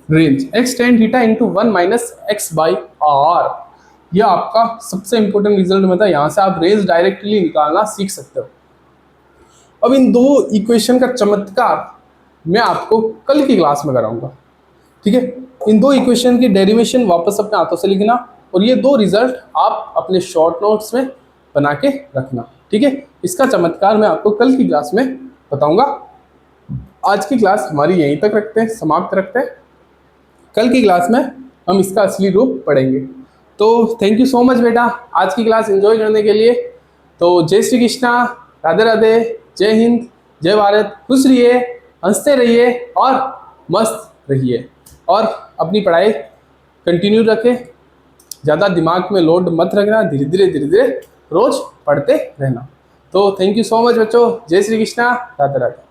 A: range, x tan theta into 1 minus x by R. यह आपका सबसे इंपॉर्टेंट रिजल्ट में था, यहां से आप रेंज डायरेक्टली निकालना सीख सकते हो। अब इन दो इक्वेशन का चमत्कार मैं आपको कल की क्लास में कराऊंगा, ठीक है। इन दो इक्वेशन की डेरिवेशन वापस अपने हाथों से लिखना, और ये दो रिजल्ट आप अपने शॉर्ट नोट्स में बना के रखना, ठीक है। इसका चमत्कार मैं आपको कल की क्लास में बताऊंगा। आज की क्लास हमारी यहीं तक रखते हैं, समाप्त रखते हैं। कल की क्लास में हम इसका असली रूप पढ़ेंगे। तो थैंक यू सो मच बेटा, आज की क्लास एंजॉय करने के लिए। तो जय श्री कृष्णा, राधे राधे, जय हिंद, जय भारत, खुश रहिए, हंसते रहिए और मस्त रहिए, और अपनी पढ़ाई कंटिन्यू रखें। ज़्यादा दिमाग में लोड मत रखना, धीरे धीरे रोज पढ़ते रहना। तो थैंक यू सो मच बच्चों, जय श्री कृष्णा, राधे राधे।